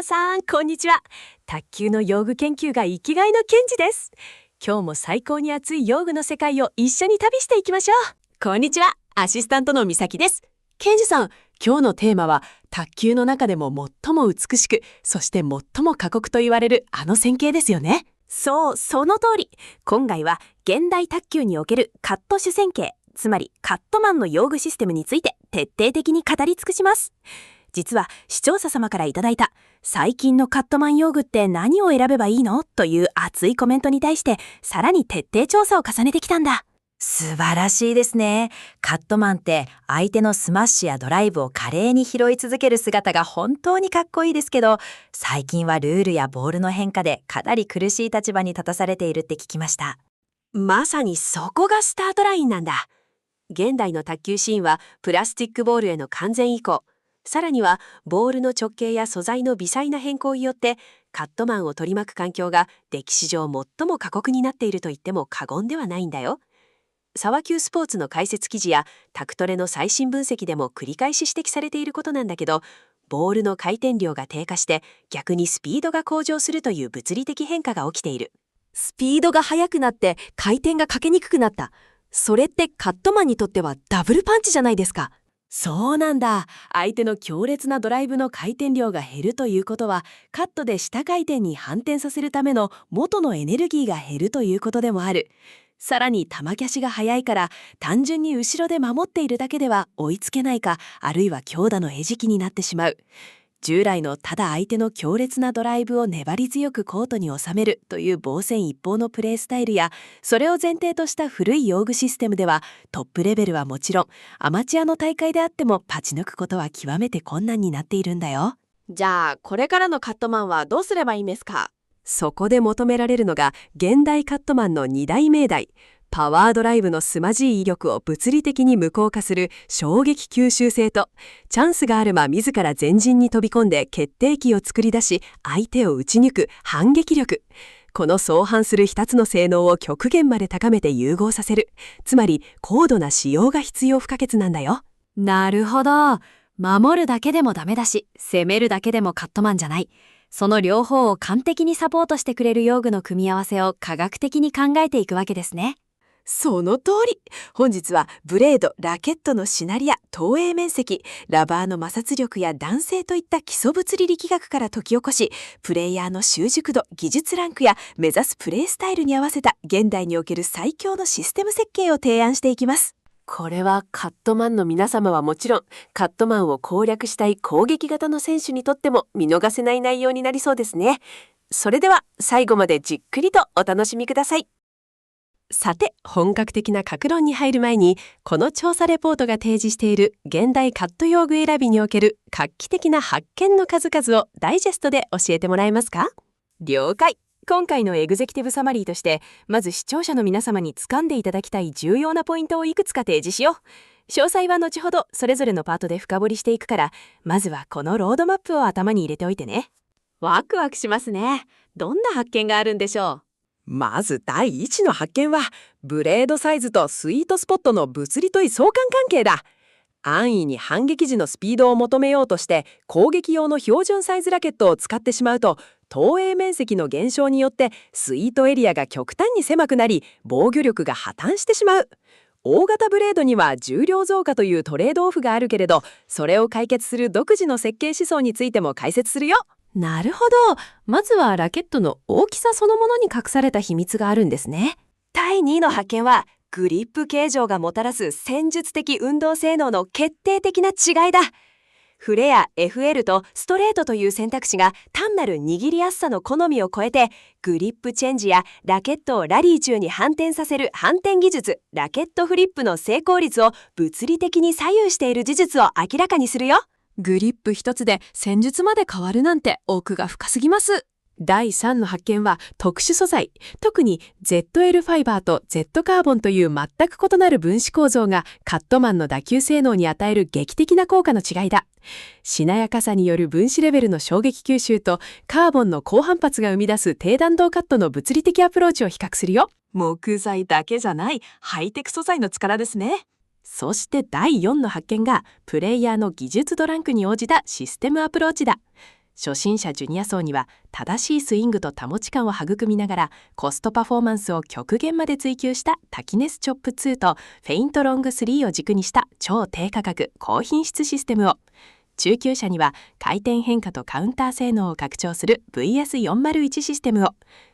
さん、こんにちは。卓球の用具研究が生きがいのケンジです。今日も最高に熱い用具の世界を一緒に旅していきましょう。こんにちは、アシスタントのみさきです。ケンジさん、今日のテーマは卓球の中でも最も美しく、そして最も過酷と言われるあの戦型ですよね。そう、その通り。今回は現代卓球におけるカット主戦型、つまりカットマンの用具システムについて徹底的に語り尽くします。実は視聴者様からいただいた最近のカットマン用具って何を選べばいいのという熱いコメントに対してさらに徹底調査を重ねてきたんだ。素晴らしいですね。カットマンって相手のスマッシュやドライブを華麗に拾い続ける姿が本当にかっこいいですけど、最近はルールやボールの変化でかなり苦しい立場に立たされているって聞きました。まさにそこがスタートラインなんだ。現代の卓球シーンはプラスチックボールへの完全移行、さらにはボールの直径や素材の微細な変更によってカットマンを取り巻く環境が歴史上最も過酷になっていると言っても過言ではないんだよ。沢球スポーツの解説記事やタクトレの最新分析でも繰り返し指摘されていることなんだけど、ボールの回転量が低下して逆にスピードが向上するという物理的変化が起きている。スピードが速くなって回転がかけにくくなった。それってカットマンにとってはダブルパンチじゃないですか。そうなんだ。相手の強烈なドライブの回転量が減るということは、カットで下回転に反転させるための元のエネルギーが減るということでもある。さらに球キャシが速いから、単純に後ろで守っているだけでは追いつけないか、あるいは強打の餌食になってしまう。従来のただ相手の強烈なドライブを粘り強くコートに収めるという防戦一方のプレースタイルや、それを前提とした古い用具システムではトップレベルはもちろんアマチュアの大会であっても勝ち抜くことは極めて困難になっているんだよ。じゃあこれからのカットマンはどうすればいいんですか？そこで求められるのが現代カットマンの2大命題、パワードライブの凄まじい威力を物理的に無効化する衝撃吸収性と、チャンスがあれば自ら前陣に飛び込んで決定機を作り出し相手を打ち抜く反撃力。この相反する2つの性能を極限まで高めて融合させる、つまり高度な使用が必要不可欠なんだよ。なるほど。守るだけでもダメだし、攻めるだけでもカットマンじゃない。その両方を完璧にサポートしてくれる用具の組み合わせを科学的に考えていくわけですね。その通り。本日はブレード、ラケットのしなりや投影面積、ラバーの摩擦力や弾性といった基礎物理力学から解き起こし、プレイヤーの習熟度、技術ランクや目指すプレイスタイルに合わせた現代における最強のシステム設計を提案していきます。これはカットマンの皆様はもちろん、カットマンを攻略したい攻撃型の選手にとっても見逃せない内容になりそうですね。それでは最後までじっくりとお楽しみください。さて、本格的な各論に入る前に、この調査レポートが提示している現代カット用具選びにおける画期的な発見の数々をダイジェストで教えてもらえますか？了解。今回のエグゼクティブサマリーとして、まず視聴者の皆様に掴んでいただきたい重要なポイントをいくつか提示しよう。詳細は後ほどそれぞれのパートで深掘りしていくから、まずはこのロードマップを頭に入れておいてね。ワクワクしますね。どんな発見があるんでしょう？まず第一の発見は、ブレードサイズとスイートスポットの物理とい相関関係だ。安易に反撃時のスピードを求めようとして攻撃用の標準サイズラケットを使ってしまうと、投影面積の減少によってスイートエリアが極端に狭くなり、防御力が破綻してしまう。大型ブレードには重量増加というトレードオフがあるけれど、それを解決する独自の設計思想についても解説するよ。なるほど。まずはラケットの大きさそのものに隠された秘密があるんですね。第2の発見は、グリップ形状がもたらす戦術的運動性能の決定的な違いだ。フレア、FL とストレートという選択肢が単なる握りやすさの好みを超えて、グリップチェンジやラケットをラリー中に反転させる反転技術、ラケットフリップの成功率を物理的に左右している事実を明らかにするよ。グリップ一つで戦術まで変わるなんて奥が深すぎます。第3の発見は特殊素材、特に ZL ファイバーと Z カーボンという全く異なる分子構造がカットマンの打球性能に与える劇的な効果の違いだ。しなやかさによる分子レベルの衝撃吸収とカーボンの高反発が生み出す低弾道カットの物理的アプローチを比較するよ。木材だけじゃないハイテク素材の力ですね。そして第4の発見がプレイヤーの技術ドランクに応じたシステムアプローチだ。初心者ジュニア層には正しいスイングと保ち感を育みながらコストパフォーマンスを極限まで追求したタキネスチョップ2とフェイントロング3を軸にした超低価格高品質システムを、中級者には回転変化とカウンター性能を拡張する VS401 システムを、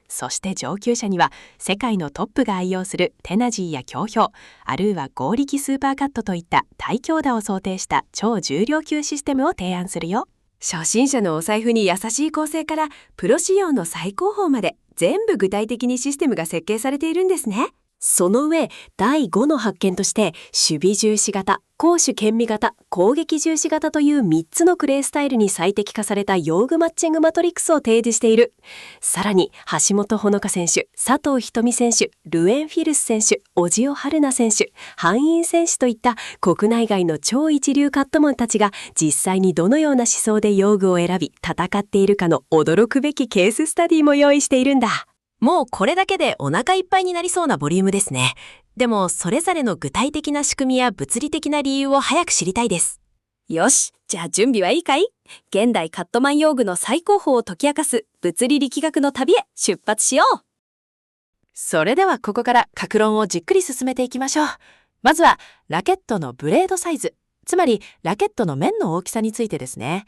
そして上級者には世界のトップが愛用するテナジーや強氷、あるいは合力スーパーカットといった大強打を想定した超重量級システムを提案するよ。初心者のお財布に優しい構成からプロ仕様の最高峰まで全部具体的にシステムが設計されているんですね。その上、第5の発見として守備重視型、攻守兼備型、攻撃重視型という3つのプレースタイルに最適化された用具マッチングマトリックスを提示している。さらに橋本穂香選手、佐藤瞳選手、ルエン・フィルス選手、小塩春菜選手、ハンイン選手といった国内外の超一流カットマンたちが実際にどのような思想で用具を選び戦っているかの驚くべきケーススタディも用意しているんだ。もうこれだけでお腹いっぱいになりそうなボリュームですね。でもそれぞれの具体的な仕組みや物理的な理由を早く知りたいです。よし、じゃあ準備はいいかい？現代カットマン用具の最高峰を解き明かす物理力学の旅へ出発しよう。それではここから各論をじっくり進めていきましょう。まずはラケットのブレードサイズ、つまりラケットの面の大きさについてですね。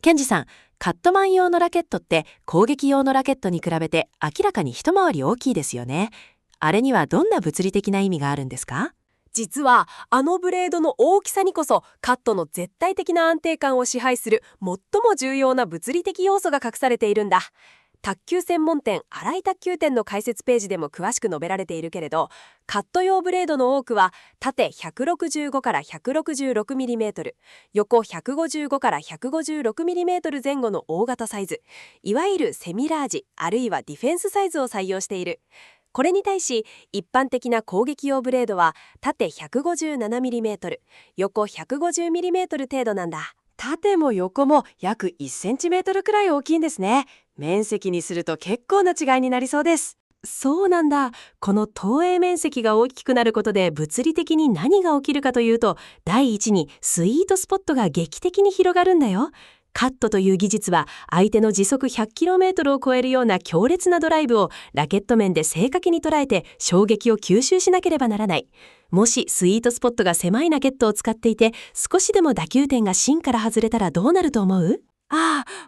ケンジさん、カットマン用のラケットって攻撃用のラケットに比べて明らかに一回り大きいですよね。あれにはどんな物理的な意味があるんですか？実はあのブレードの大きさにこそカットの絶対的な安定感を支配する最も重要な物理的要素が隠されているんだ。卓球専門店新井卓球店の解説ページでも詳しく述べられているけれど、カット用ブレードの多くは縦165から 166mm、横155から 156mm 前後の大型サイズ、いわゆるセミラージあるいはディフェンスサイズを採用している。これに対し一般的な攻撃用ブレードは縦 157mm、横 150mm 程度なんだ。縦も横も約 1cm くらい大きいんですね。面積にすると結構な違いになりそうです。そうなんだ。この投影面積が大きくなることで物理的に何が起きるかというと、第一にスイートスポットが劇的に広がるんだよ。カットという技術は相手の時速 100km を超えるような強烈なドライブをラケット面で正確に捉えて衝撃を吸収しなければならない。もしスイートスポットが狭いラケットを使っていて少しでも打球点が芯から外れたらどうなると思う？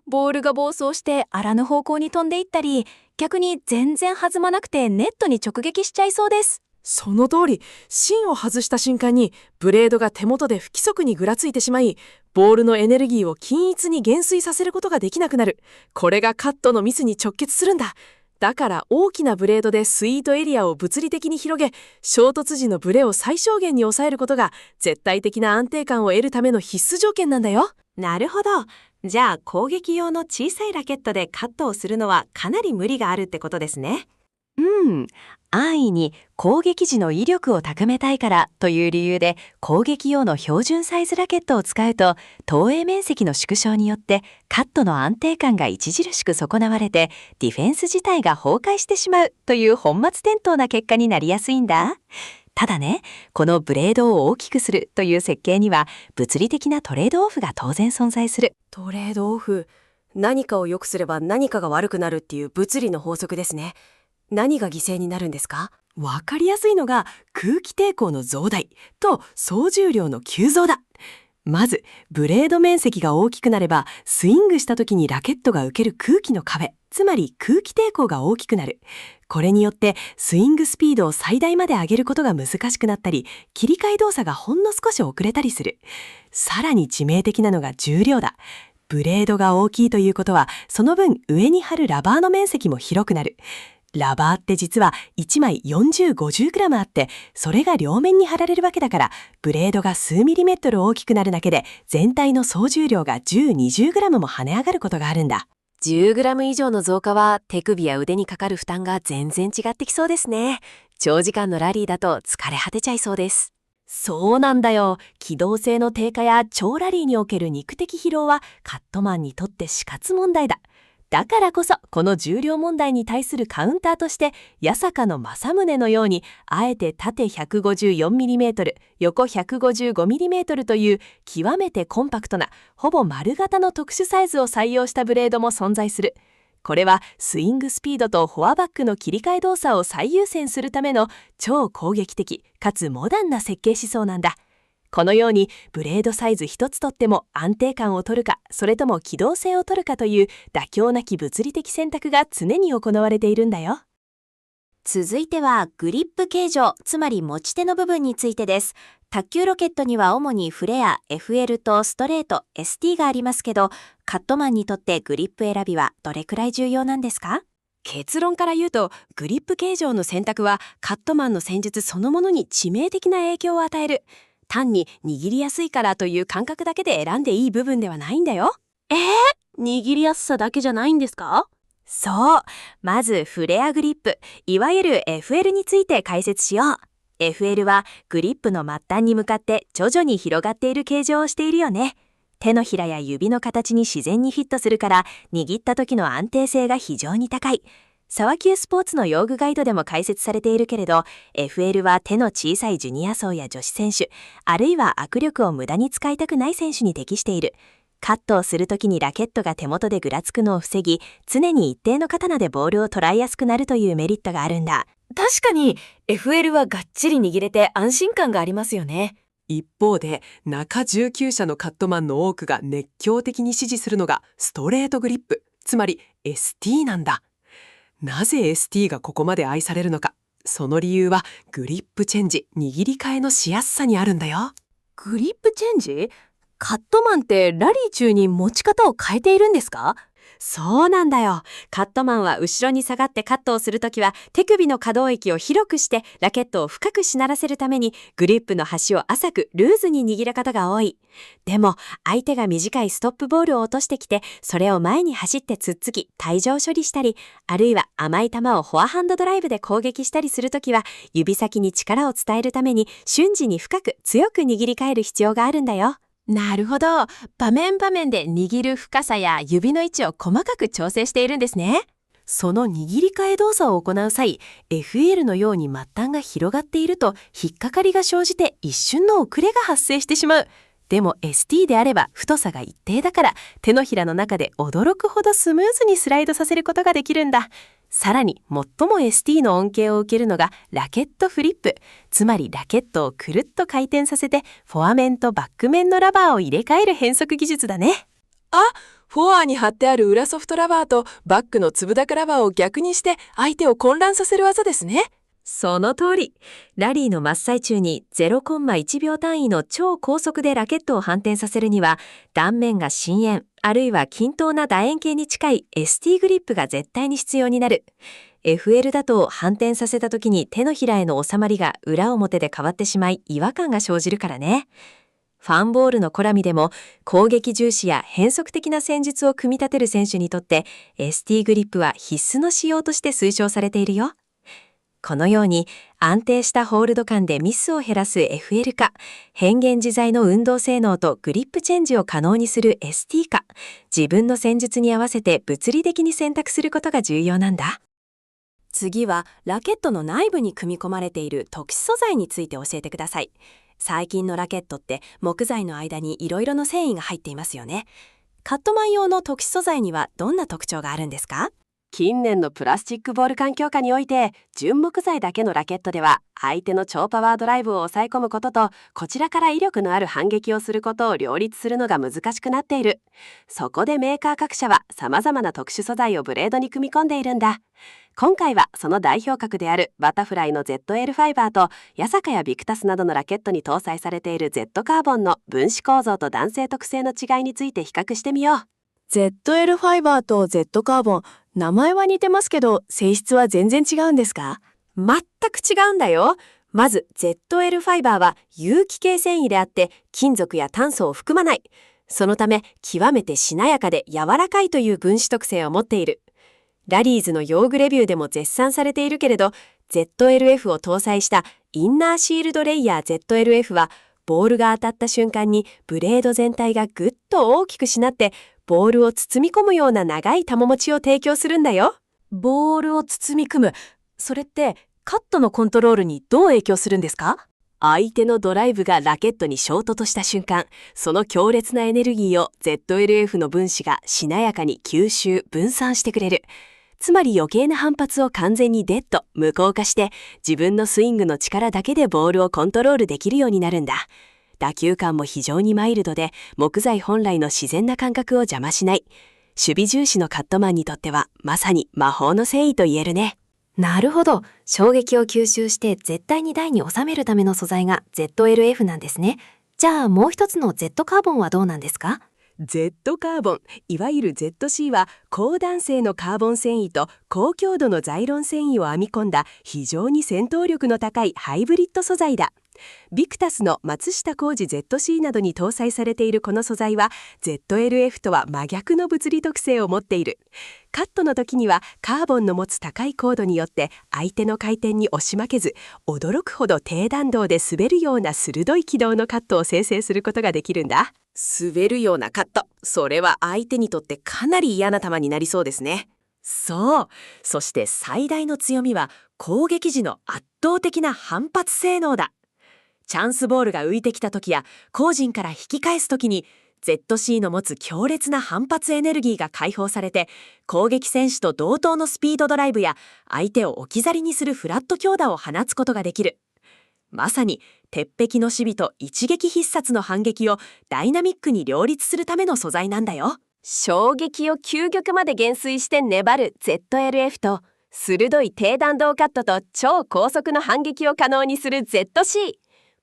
ボールが暴走してあらぬ方向に飛んでいったり、逆に全然弾まなくてネットに直撃しちゃいそうです。その通り、芯を外した瞬間にブレードが手元で不規則にぐらついてしまい、ボールのエネルギーを均一に減衰させることができなくなる。これがカットのミスに直結するんだ。だから大きなブレードでスイートエリアを物理的に広げ、衝突時のブレを最小限に抑えることが絶対的な安定感を得るための必須条件なんだよ。なるほど。じゃあ攻撃用の小さいラケットでカットをするのはかなり無理があるってことですね。安易に攻撃時の威力を高めたいからという理由で攻撃用の標準サイズラケットを使うと、投影面積の縮小によってカットの安定感が著しく損なわれてディフェンス自体が崩壊してしまうという本末転倒な結果になりやすいんだ。ただね、このブレードを大きくするという設計には物理的なトレードオフが当然存在する。トレードオフ、何かを良くすれば何かが悪くなるっていう物理の法則ですね。何が犠牲になるんですか？わかりやすいのが空気抵抗の増大と総重量の急増だ。まずブレード面積が大きくなればスイングした時にラケットが受ける空気の壁、つまり空気抵抗が大きくなる。これによってスイングスピードを最大まで上げることが難しくなったり、切り替え動作がほんの少し遅れたりする。さらに致命的なのが重量だ。ブレードが大きいということはその分上に貼るラバーの面積も広くなる。ラバーって実は1枚 40-50g あって、それが両面に貼られるわけだから、ブレードが数ミリメートル大きくなるだけで全体の総重量が 10-20g も跳ね上がることがあるんだ。 10g 以上の増加は手首や腕にかかる負担が全然違ってきそうですね。長時間のラリーだと疲れ果てちゃいそうです。そうなんだよ。機動性の低下や超ラリーにおける肉的疲労はカットマンにとって死活問題だ。だからこそこの重量問題に対するカウンターとして八坂の正宗のようにあえて縦 154mm 横 155mm という極めてコンパクトなほぼ丸型の特殊サイズを採用したブレードも存在する。これはスイングスピードとフォアバックの切り替え動作を最優先するための超攻撃的かつモダンな設計思想なんだ。このようにブレードサイズ一つとっても安定感を取るかそれとも機動性を取るかという妥協なき物理的選択が常に行われているんだよ。続いてはグリップ形状、つまり持ち手の部分についてです。卓球ロケットには主にフレア、FL とストレート、ST がありますけど、カットマンにとってグリップ選びはどれくらい重要なんですか？結論から言うと、グリップ形状の選択はカットマンの戦術そのものに致命的な影響を与える。単に握りやすいからという感覚だけで選んでいい部分ではないんだよ。握りやすさだけじゃないんですか？そう。まずフレアグリップ、いわゆる FL について解説しよう。FL はグリップの末端に向かって徐々に広がっている形状をしているよね。手のひらや指の形に自然にフィットするから握った時の安定性が非常に高い。沢級スポーツの用具ガイドでも解説されているけれど、FL は手の小さいジュニア層や女子選手、あるいは握力を無駄に使いたくない選手に適している。カットをするときにラケットが手元でぐらつくのを防ぎ、常に一定の刀でボールを捉えやすくなるというメリットがあるんだ。確かに FL はがっちり握れて安心感がありますよね。一方で中19社のカットマンの多くが熱狂的に支持するのがストレートグリップ、つまり ST なんだ。なぜ ST がここまで愛されるのか。その理由はグリップチェンジ、握り替えのしやすさにあるんだよ。グリップチェンジ？カットマンってラリー中に持ち方を変えているんですか？そうなんだよ。カットマンは後ろに下がってカットをするときは手首の可動域を広くしてラケットを深くしならせるためにグリップの端を浅くルーズに握る方が多い。でも相手が短いストップボールを落としてきてそれを前に走って突っつき退場処理したり、あるいは甘い球をフォアハンドドライブで攻撃したりするときは指先に力を伝えるために瞬時に深く強く握り替える必要があるんだよ。なるほど。場面場面で握る深さや指の位置を細かく調整しているんですね。その握り替え動作を行う際、FL のように末端が広がっていると引っかかりが生じて一瞬の遅れが発生してしまう。でも ST であれば太さが一定だから手のひらの中で驚くほどスムーズにスライドさせることができるんだ。さらに最も ST の恩恵を受けるのがラケットフリップ、つまりラケットをくるっと回転させてフォア面とバック面のラバーを入れ替える変則技術だね。フォアに貼ってある裏ソフトラバーとバックの粒高ラバーを逆にして相手を混乱させる技ですね。その通り。ラリーの真っ最中に 0.1 秒単位の超高速でラケットを反転させるには断面が深円あるいは均等な楕円形に近い ST グリップが絶対に必要になる。FL だと反転させた時に手のひらへの収まりが裏表で変わってしまい違和感が生じるからね。ファンボールのコラミでも攻撃重視や変則的な戦術を組み立てる選手にとって ST グリップは必須の仕様として推奨されているよ。このように安定したホールド感でミスを減らす FL か、変幻自在の運動性能とグリップチェンジを可能にする ST か、自分の戦術に合わせて物理的に選択することが重要なんだ。次はラケットの内部に組み込まれている特殊素材について教えてください。最近のラケットって木材の間にいろいろな繊維が入っていますよね。カットマン用の特殊素材にはどんな特徴があるんですか？近年のプラスチックボール環境下において純木材だけのラケットでは相手の超パワードライブを抑え込むこととこちらから威力のある反撃をすることを両立するのが難しくなっている。そこでメーカー各社は様々な特殊素材をブレードに組み込んでいるんだ。今回はその代表格であるバタフライの ZL ファイバーと八坂やビクタスなどのラケットに搭載されている Z カーボンの分子構造と弾性特性の違いについて比較してみよう。ZL ファイバーと Z カーボン、名前は似てますけど性質は全然違うんですか？全く違うんだよ。まず ZL ファイバーは有機系繊維であって金属や炭素を含まない。そのため極めてしなやかで柔らかいという分子特性を持っている。ラリーズの用具レビューでも絶賛されているけれど ZLF を搭載したインナーシールドレイヤー ZLF はボールが当たった瞬間にブレード全体がぐっと大きくしなってボールを包み込むような長い球持ちを提供するんだよ。ボールを包み込む。それってカットのコントロールにどう影響するんですか？相手のドライブがラケットに衝突した瞬間、その強烈なエネルギーを ZLF の分子がしなやかに吸収・分散してくれる。つまり余計な反発を完全にデッド・無効化して、自分のスイングの力だけでボールをコントロールできるようになるんだ。打球感も非常にマイルドで、木材本来の自然な感覚を邪魔しない。守備重視のカットマンにとってはまさに魔法の繊維と言えるね。なるほど。衝撃を吸収して絶対に台に収めるための素材が ZLF なんですね。じゃあもう一つの Z カーボンはどうなんですか？ Z カーボン、いわゆる ZC は高弾性のカーボン繊維と高強度のザイロン繊維を編み込んだ非常に戦闘力の高いハイブリッド素材だ。ビクタスの松下浩二 ZC などに搭載されているこの素材は ZLF とは真逆の物理特性を持っている。カットの時にはカーボンの持つ高い高度によって相手の回転に押し負けず、驚くほど低弾道で滑るような鋭い軌道のカットを生成することができるんだ。滑るようなカット、それは相手にとってかなり嫌な球になりそうですね。そう。そして最大の強みは攻撃時の圧倒的な反発性能だ。チャンスボールが浮いてきた時や後陣から引き返す時に ZC の持つ強烈な反発エネルギーが解放されて、攻撃選手と同等のスピードドライブや相手を置き去りにするフラット強打を放つことができる。まさに鉄壁の守備と一撃必殺の反撃をダイナミックに両立するための素材なんだよ。衝撃を究極まで減衰して粘る ZLF と、鋭い低弾道カットと超高速の反撃を可能にする ZC。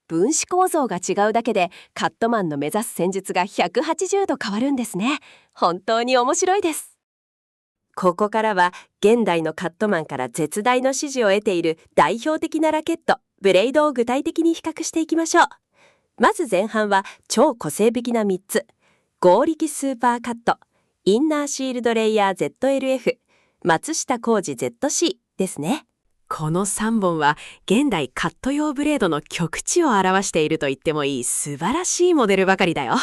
分子構造が違うだけでカットマンの目指す戦術が180度変わるんですね。本当に面白いです。ここからは現代のカットマンから絶大の支持を得ている代表的なラケット、ブレイドを具体的に比較していきましょう。まず前半は超個性的な3つ。合力スーパーカット、インナーシールドレイヤー ZLF、松下浩二 ZC ですね。この3本は現代カット用ブレードの極致を表していると言ってもいい素晴らしいモデルばかりだよ。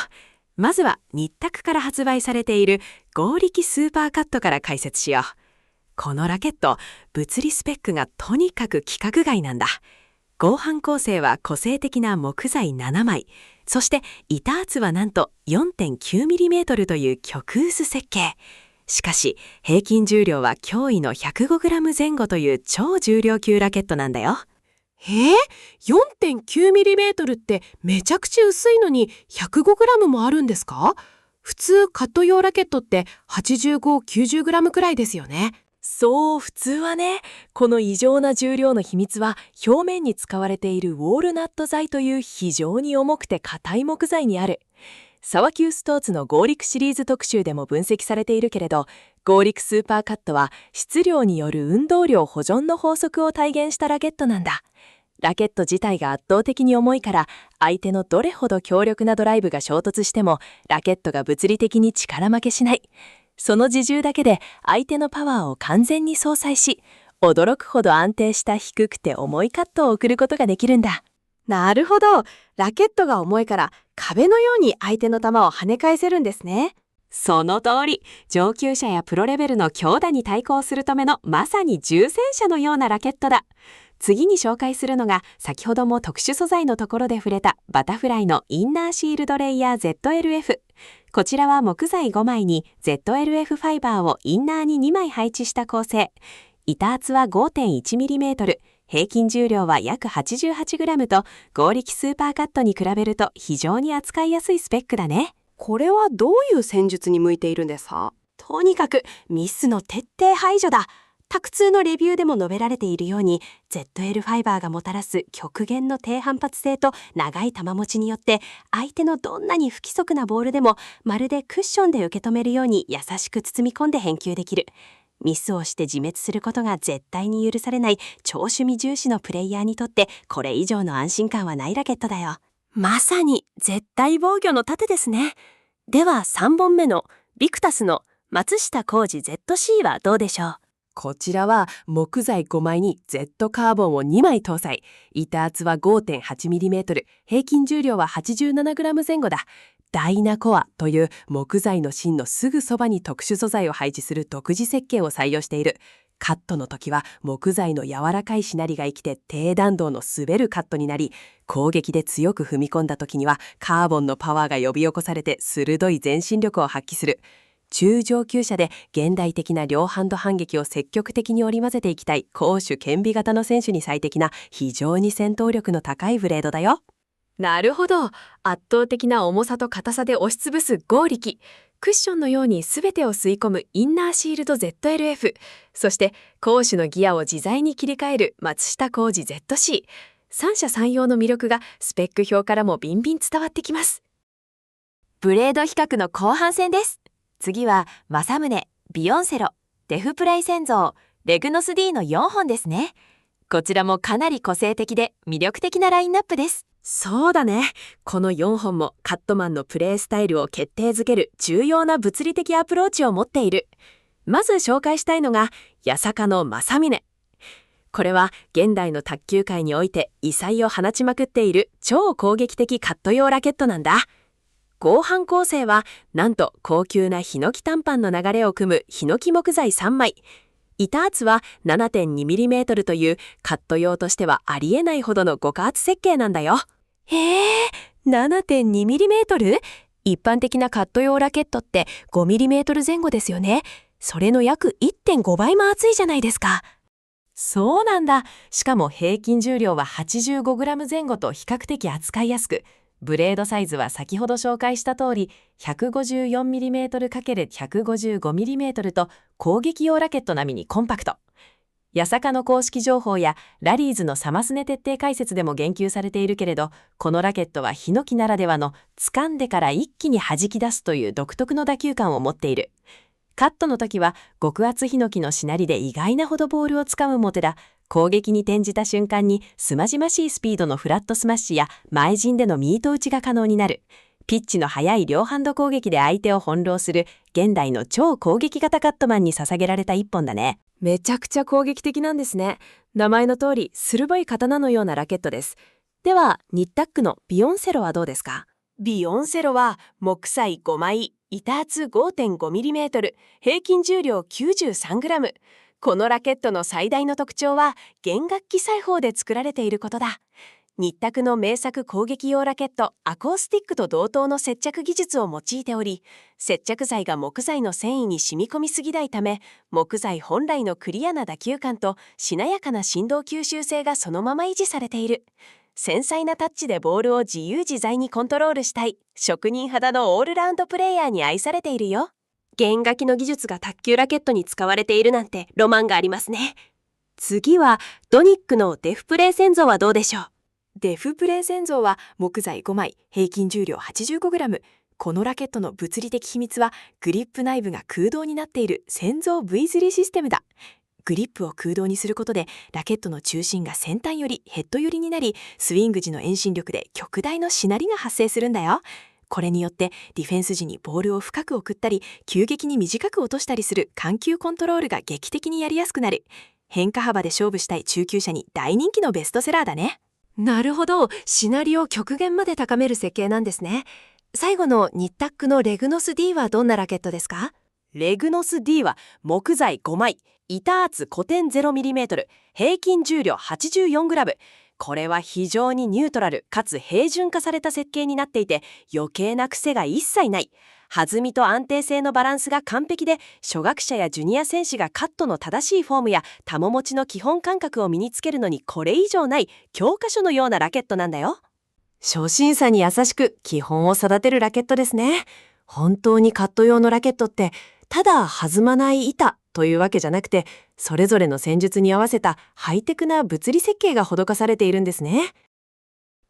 まずは日卓から発売されている合力スーパーカットから解説しよう。このラケット、物理スペックがとにかく規格外なんだ。合板構成は個性的な木材7枚、そして板厚はなんと 4.9mm という極薄設計。しかし平均重量は驚異の 105g 前後という超重量級ラケットなんだよ。4.9mm ってめちゃくちゃ薄いのに 105g もあるんですか？普通カット用ラケットって85、90g くらいですよね。そう、普通はね。この異常な重量の秘密は表面に使われているウォールナット材という非常に重くて硬い木材にある。沢急ストーツの合力シリーズ特集でも分析されているけれど、合力スーパーカットは質量による運動量保存の法則を体現したラケットなんだ。ラケット自体が圧倒的に重いから、相手のどれほど強力なドライブが衝突してもラケットが物理的に力負けしない。その自重だけで相手のパワーを完全に相殺し、驚くほど安定した低くて重いカットを送ることができるんだ。なるほど。ラケットが重いから壁のように相手の球を跳ね返せるんですね。その通り、上級者やプロレベルの強打に対抗するためのまさに重戦車のようなラケットだ。次に紹介するのが先ほども特殊素材のところで触れたバタフライのインナーシールドレイヤー ZLF。こちらは木材5枚に ZLF ファイバーをインナーに2枚配置した構成。板厚は 5.1mm、平均重量は約 88g と合力スーパーカットに比べると非常に扱いやすいスペックだね。これはどういう戦術に向いているんですか？とにかくミスの徹底排除だ。卓通のレビューでも述べられているように ZL ファイバーがもたらす極限の低反発性と長い球持ちによって相手のどんなに不規則なボールでもまるでクッションで受け止めるように優しく包み込んで返球できる。ミスをして自滅することが絶対に許されない超守備重視のプレイヤーにとってこれ以上の安心感はないラケットだよ。まさに絶対防御の盾ですね。では3本目のビクタスの松下浩二 ZC はどうでしょう？こちらは木材5枚に Z カーボンを2枚搭載。板厚は 5.8mm、平均重量は 87g 前後だ。ダイナコアという木材の芯のすぐそばに特殊素材を配置する独自設計を採用している。カットの時は木材の柔らかいしなりが生きて低弾道の滑るカットになり、攻撃で強く踏み込んだ時にはカーボンのパワーが呼び起こされて鋭い前進力を発揮する。中上級者で現代的な両ハンド反撃を積極的に織り交ぜていきたい攻守兼備型の選手に最適な非常に戦闘力の高いブレードだよ。なるほど。圧倒的な重さと硬さで押しつぶす剛力。クッションのように全てを吸い込むインナーシールド ZLF。そして攻守のギアを自在に切り替える松下幸二 ZC。三者三様の魅力がスペック表からもビンビン伝わってきます。ブレード比較の後半戦です。次は正宗、ビヨンセロ、デフプレイ戦像、レグノス D の4本ですね。こちらもかなり個性的で魅力的なラインナップです。そうだね。この4本もカットマンのプレースタイルを決定づける重要な物理的アプローチを持っている。まず紹介したいのが八坂の正宗。これは現代の卓球界において異彩を放ちまくっている超攻撃的カット用ラケットなんだ。合板構成はなんと高級なヒノキ短パンの流れを組むヒノキ木材3枚。板厚は 7.2mm というカット用としてはありえないほどの極厚設計なんだよ。へえ、7.2mm？ 一般的なカット用ラケットって 5mm 前後ですよね。それの約 1.5 倍も厚いじゃないですか。そうなんだ。しかも平均重量は 85g 前後と比較的扱いやすく、ブレードサイズは先ほど紹介した通り 154mm×155mm と攻撃用ラケット並みにコンパクト。八坂の公式情報やラリーズのサマスネ徹底解説でも言及されているけれど、このラケットはヒノキならではの掴んでから一気に弾き出すという独特の打球感を持っている。カットの時は極厚ヒノキのしなりで意外なほどボールをつかむモテだ。攻撃に転じた瞬間にすまじましいスピードのフラットスマッシュや前陣でのミート打ちが可能になる。ピッチの速い両ハンド攻撃で相手を翻弄する現代の超攻撃型カットマンに捧げられた一本だね。めちゃくちゃ攻撃的なんですね。名前の通り鋭い刀のようなラケットです。ではニッタックのビヨンセロはどうですか？ビヨンセロは木材5枚、板厚 5.5mm、平均重量 93g。このラケットの最大の特徴は弦楽器裁縫で作られていることだ。ニッタクの名作攻撃用ラケットアコースティックと同等の接着技術を用いており、接着剤が木材の繊維に染み込みすぎないため、木材本来のクリアな打球感としなやかな振動吸収性がそのまま維持されている。繊細なタッチでボールを自由自在にコントロールしたい職人肌のオールラウンドプレイヤーに愛されているよ。弦楽器の技術が卓球ラケットに使われているなんてロマンがありますね。次はドニックのデフプレイ戦像はどうでしょう？デフプレイ戦像は木材5枚、平均重量 85g。このラケットの物理的秘密はグリップ内部が空洞になっている戦像 V3 システムだ。グリップを空洞にすることでラケットの中心が先端よりヘッド寄りになり、スイング時の遠心力で極大のしなりが発生するんだよ。これによってディフェンス時にボールを深く送ったり急激に短く落としたりする緩急コントロールが劇的にやりやすくなる。変化幅で勝負したい中級者に大人気のベストセラーだね。なるほど、しなりを極限まで高める設計なんですね。最後のニッタックのレグノス D はどんなラケットですか？レグノス D は木材5枚、板厚古典 0mm、平均重量 84g。これは非常にニュートラルかつ平準化された設計になっていて、余計な癖が一切ない。弾みと安定性のバランスが完璧で、初学者やジュニア選手がカットの正しいフォームや球持ちの基本感覚を身につけるのにこれ以上ない教科書のようなラケットなんだよ。初心者に優しく基本を育てるラケットですね。本当にカット用のラケットってただ弾まない板というわけじゃなくて、それぞれの戦術に合わせたハイテクな物理設計が施されているんですね。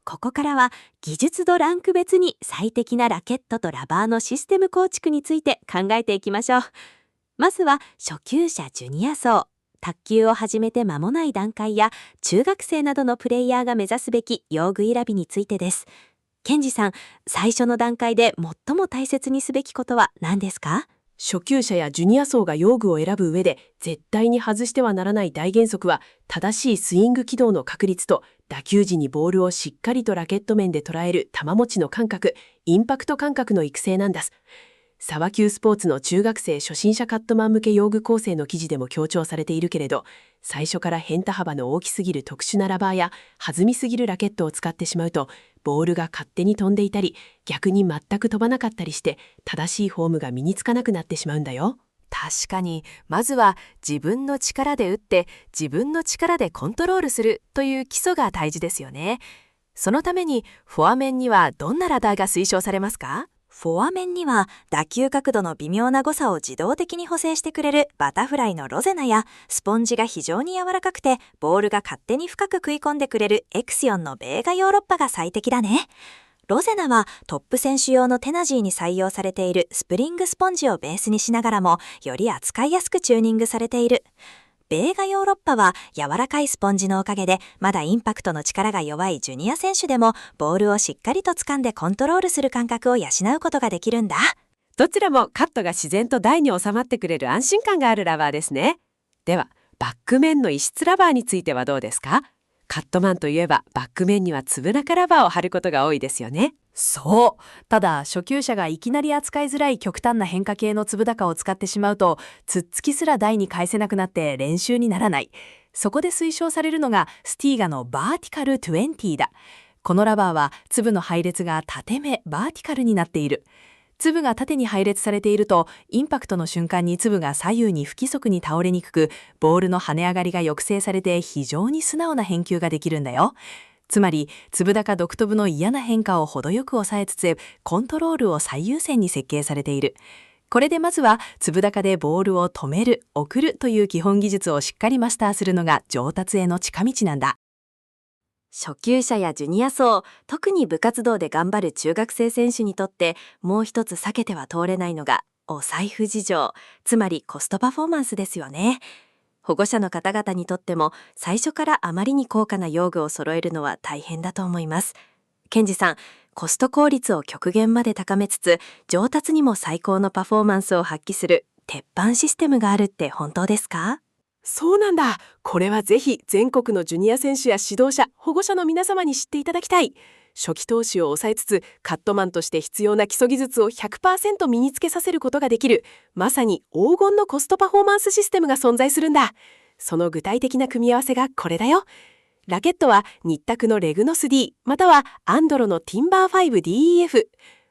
ここからは技術度ランク別に最適なラケットとラバーのシステム構築について考えていきましょう。まずは初級者ジュニア層、卓球を始めて間もない段階や中学生などのプレイヤーが目指すべき用具選びについてです。ケンジさん、最初の段階で最も大切にすべきことは何ですか？初級者やジュニア層が用具を選ぶ上で絶対に外してはならない大原則は、正しいスイング軌道の確率と打球時にボールをしっかりとラケット面で捉える球持ちの感覚、インパクト感覚の育成なんです。沢級スポーツの中学生初心者カットマン向け用具構成の記事でも強調されているけれど、最初から変太幅の大きすぎる特殊なラバーや弾みすぎるラケットを使ってしまうと、ボールが勝手に飛んでいたり、逆に全く飛ばなかったりして、正しいフォームが身につかなくなってしまうんだよ。確かに、まずは自分の力で打って自分の力でコントロールするという基礎が大事ですよね。そのためにフォア面にはどんなラバーが推奨されますか？フォア面には打球角度の微妙な誤差を自動的に補正してくれるバタフライのロゼナや、スポンジが非常に柔らかくてボールが勝手に深く食い込んでくれるエクシオンの米画ヨーロッパが最適だね。ロゼナはトップ選手用のテナジーに採用されているスプリングスポンジをベースにしながらも、より扱いやすくチューニングされている。米画ヨーロッパは柔らかいスポンジのおかげで、まだインパクトの力が弱いジュニア選手でもボールをしっかりと掴んでコントロールする感覚を養うことができるんだ。どちらもカットが自然と台に収まってくれる安心感があるラバーですね。では、バック面の異質ラバーについてはどうですか？カットマンといえばバック面には粒中ラバーを貼ることが多いですよね。そう。ただ、初級者がいきなり扱いづらい極端な変化系の粒高を使ってしまうと、つっつきすら台に返せなくなって練習にならない。そこで推奨されるのがスティーガのバーティカル20だ。このラバーは粒の配列が縦目バーティカルになっている。粒が縦に配列されていると、インパクトの瞬間に粒が左右に不規則に倒れにくく、ボールの跳ね上がりが抑制されて非常に素直な返球ができるんだよ。つまり、粒高独特の嫌な変化を程よく抑えつつ、コントロールを最優先に設計されている。これでまずは、粒高でボールを止める、送るという基本技術をしっかりマスターするのが上達への近道なんだ。初級者やジュニア層、特に部活動で頑張る中学生選手にとって、もう一つ避けては通れないのが、お財布事情、つまりコストパフォーマンスですよね。保護者の方々にとっても、最初からあまりに高価な用具を揃えるのは大変だと思います。ケンジさん、コスト効率を極限まで高めつつ、上達にも最高のパフォーマンスを発揮する鉄板システムがあるって本当ですか？そうなんだ。これはぜひ全国のジュニア選手や指導者、保護者の皆様に知っていただきたい。初期投資を抑えつつ、カットマンとして必要な基礎技術を 100% 身につけさせることができる、まさに黄金のコストパフォーマンスシステムが存在するんだ。その具体的な組み合わせがこれだよ。ラケットは日卓のレグノス D、またはアンドロのティンバー 5DEF。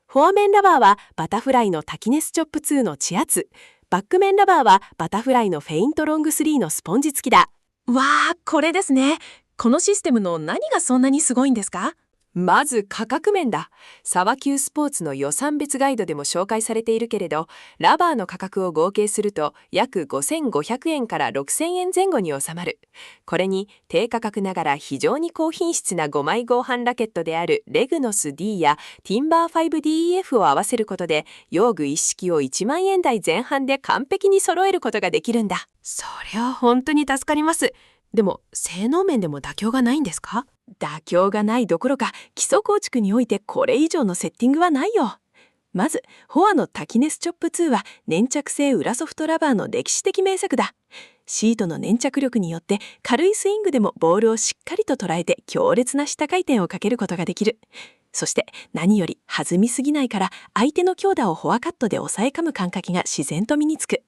フォア面ラバーはバタフライのタキネスチョップ2のチアツ。バック面ラバーはバタフライのフェイントロング3のスポンジ付きだ。わあ、これですね。このシステムの何がそんなにすごいんですか？まず価格面だ。沢級スポーツの予算別ガイドでも紹介されているけれど、ラバーの価格を合計すると約5500円から6000円前後に収まる。これに低価格ながら非常に高品質な5枚合板ラケットであるレグノス D やティンバー 5DEF を合わせることで、用具一式を1万円台前半で完璧に揃えることができるんだ。そりゃ本当に助かります。でも性能面でも妥協がないんですか？妥協がないどころか、基礎構築においてこれ以上のセッティングはないよ。まずフォアのタキネスチョップ2は粘着性裏ソフトラバーの歴史的名作だ。シートの粘着力によって軽いスイングでもボールをしっかりと捉えて強烈な下回転をかけることができる。そして何より弾みすぎないから、相手の強打をフォアカットで抑え込む感覚が自然と身につく。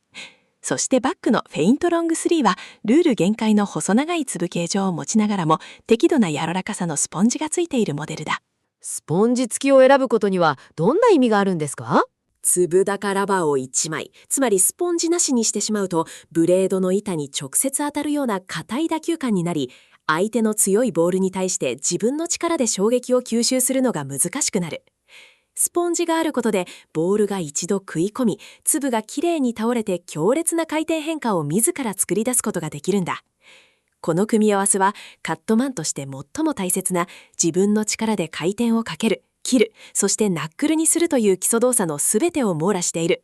そしてバックのフェイントロング3はルール限界の細長い粒形状を持ちながらも適度な柔らかさのスポンジがついているモデルだ。スポンジ付きを選ぶことにはどんな意味があるんですか？粒高ラバーを1枚、つまりスポンジなしにしてしまうと、ブレードの板に直接当たるような硬い打球感になり、相手の強いボールに対して自分の力で衝撃を吸収するのが難しくなる。スポンジがあることでボールが一度食い込み、粒がきれいに倒れて強烈な回転変化を自ら作り出すことができるんだ。この組み合わせはカットマンとして最も大切な自分の力で回転をかける、切る、そしてナックルにするという基礎動作のすべてを網羅している。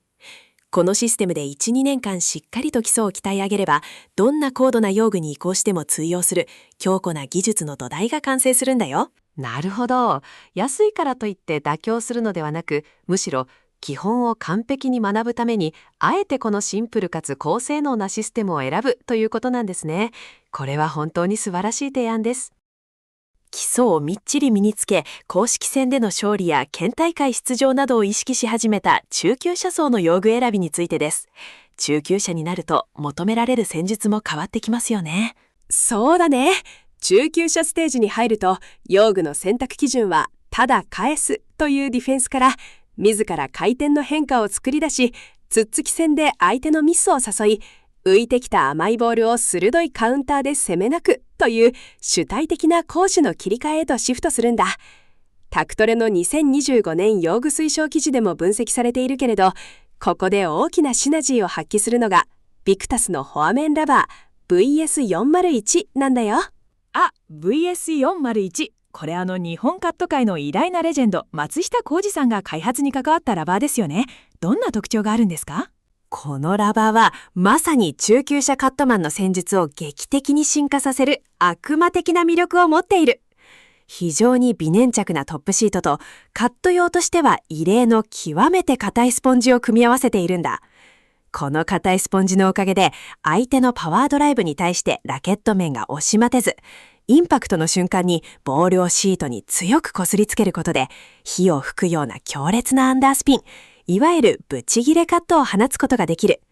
このシステムで 1,2 年間しっかりと基礎を鍛え上げれば、どんな高度な用具に移行しても通用する強固な技術の土台が完成するんだよ。なるほど。安いからといって妥協するのではなく、むしろ基本を完璧に学ぶために、あえてこのシンプルかつ高性能なシステムを選ぶということなんですね。これは本当に素晴らしい提案です。基礎をみっちり身につけ、公式戦での勝利や県大会出場などを意識し始めた中級者層の用具選びについてです。中級者になると求められる戦術も変わってきますよね。そうだね。中級者ステージに入ると、用具の選択基準はただ返すというディフェンスから、自ら回転の変化を作り出し、つっつき戦で相手のミスを誘い、浮いてきた甘いボールを鋭いカウンターで攻め抜くという主体的な攻守の切り替えへとシフトするんだ。タクトレの2025年用具推奨記事でも分析されているけれど、ここで大きなシナジーを発揮するのが、ビクタスのフォアメンラバー VS401 なんだよ。VS401。これ日本カット界の偉大なレジェンド、松下幸二さんが開発に関わったラバーですよね。どんな特徴があるんですか？このラバーはまさに中級者カットマンの戦術を劇的に進化させる悪魔的な魅力を持っている。非常に微粘着なトップシートとカット用としては異例の極めて硬いスポンジを組み合わせているんだ。この硬いスポンジのおかげで相手のパワードライブに対してラケット面が押し待てず、インパクトの瞬間にボールをシートに強く擦りつけることで火を吹くような強烈なアンダースピン、いわゆるブチギレカットを放つことができる。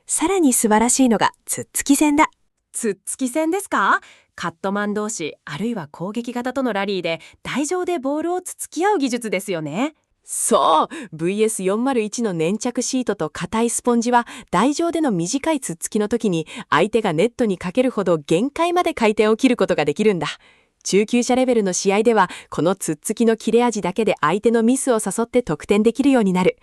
さらに素晴らしいのがつっつき戦だ。つっつき戦ですか？カットマン同士、あるいは攻撃型とのラリーで台上でボールをつつき合う技術ですよね。そう、 VS401 の粘着シートと硬いスポンジは台上での短いつっつきの時に相手がネットにかけるほど限界まで回転を切ることができるんだ。中級者レベルの試合ではこのつっつきの切れ味だけで相手のミスを誘って得点できるようになる。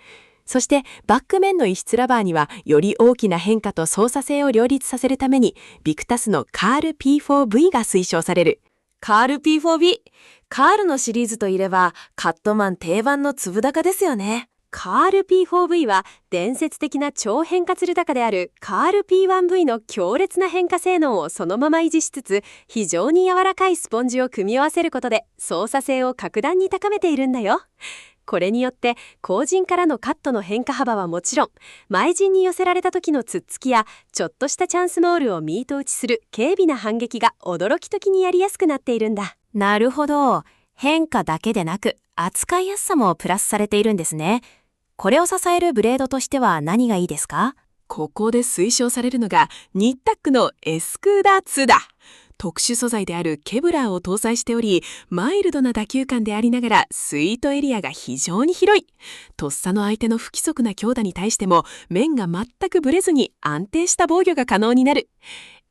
そしてバック面の異質ラバーにはより大きな変化と操作性を両立させるためにビクタスのカール P4V が推奨される。カール P4V。カールのシリーズといえばカットマン定番の粒高ですよね。カール P4V は伝説的な超変化粒高であるカール P1V の強烈な変化性能をそのまま維持しつつ、非常に柔らかいスポンジを組み合わせることで操作性を格段に高めているんだよ。これによって後陣からのカットの変化幅はもちろん、前陣に寄せられた時のつっつきやちょっとしたチャンスモールをミート打ちする軽微な反撃が驚き的にやりやすくなっているんだ。なるほど。変化だけでなく扱いやすさもプラスされているんですね。これを支えるブレードとしては何がいいですか？ここで推奨されるのがニッタックのエスクーダー2だ。特殊素材であるケブラーを搭載しており、マイルドな打球感でありながらスイートエリアが非常に広い。とっさの相手の不規則な強打に対しても面が全くブレずに安定した防御が可能になる。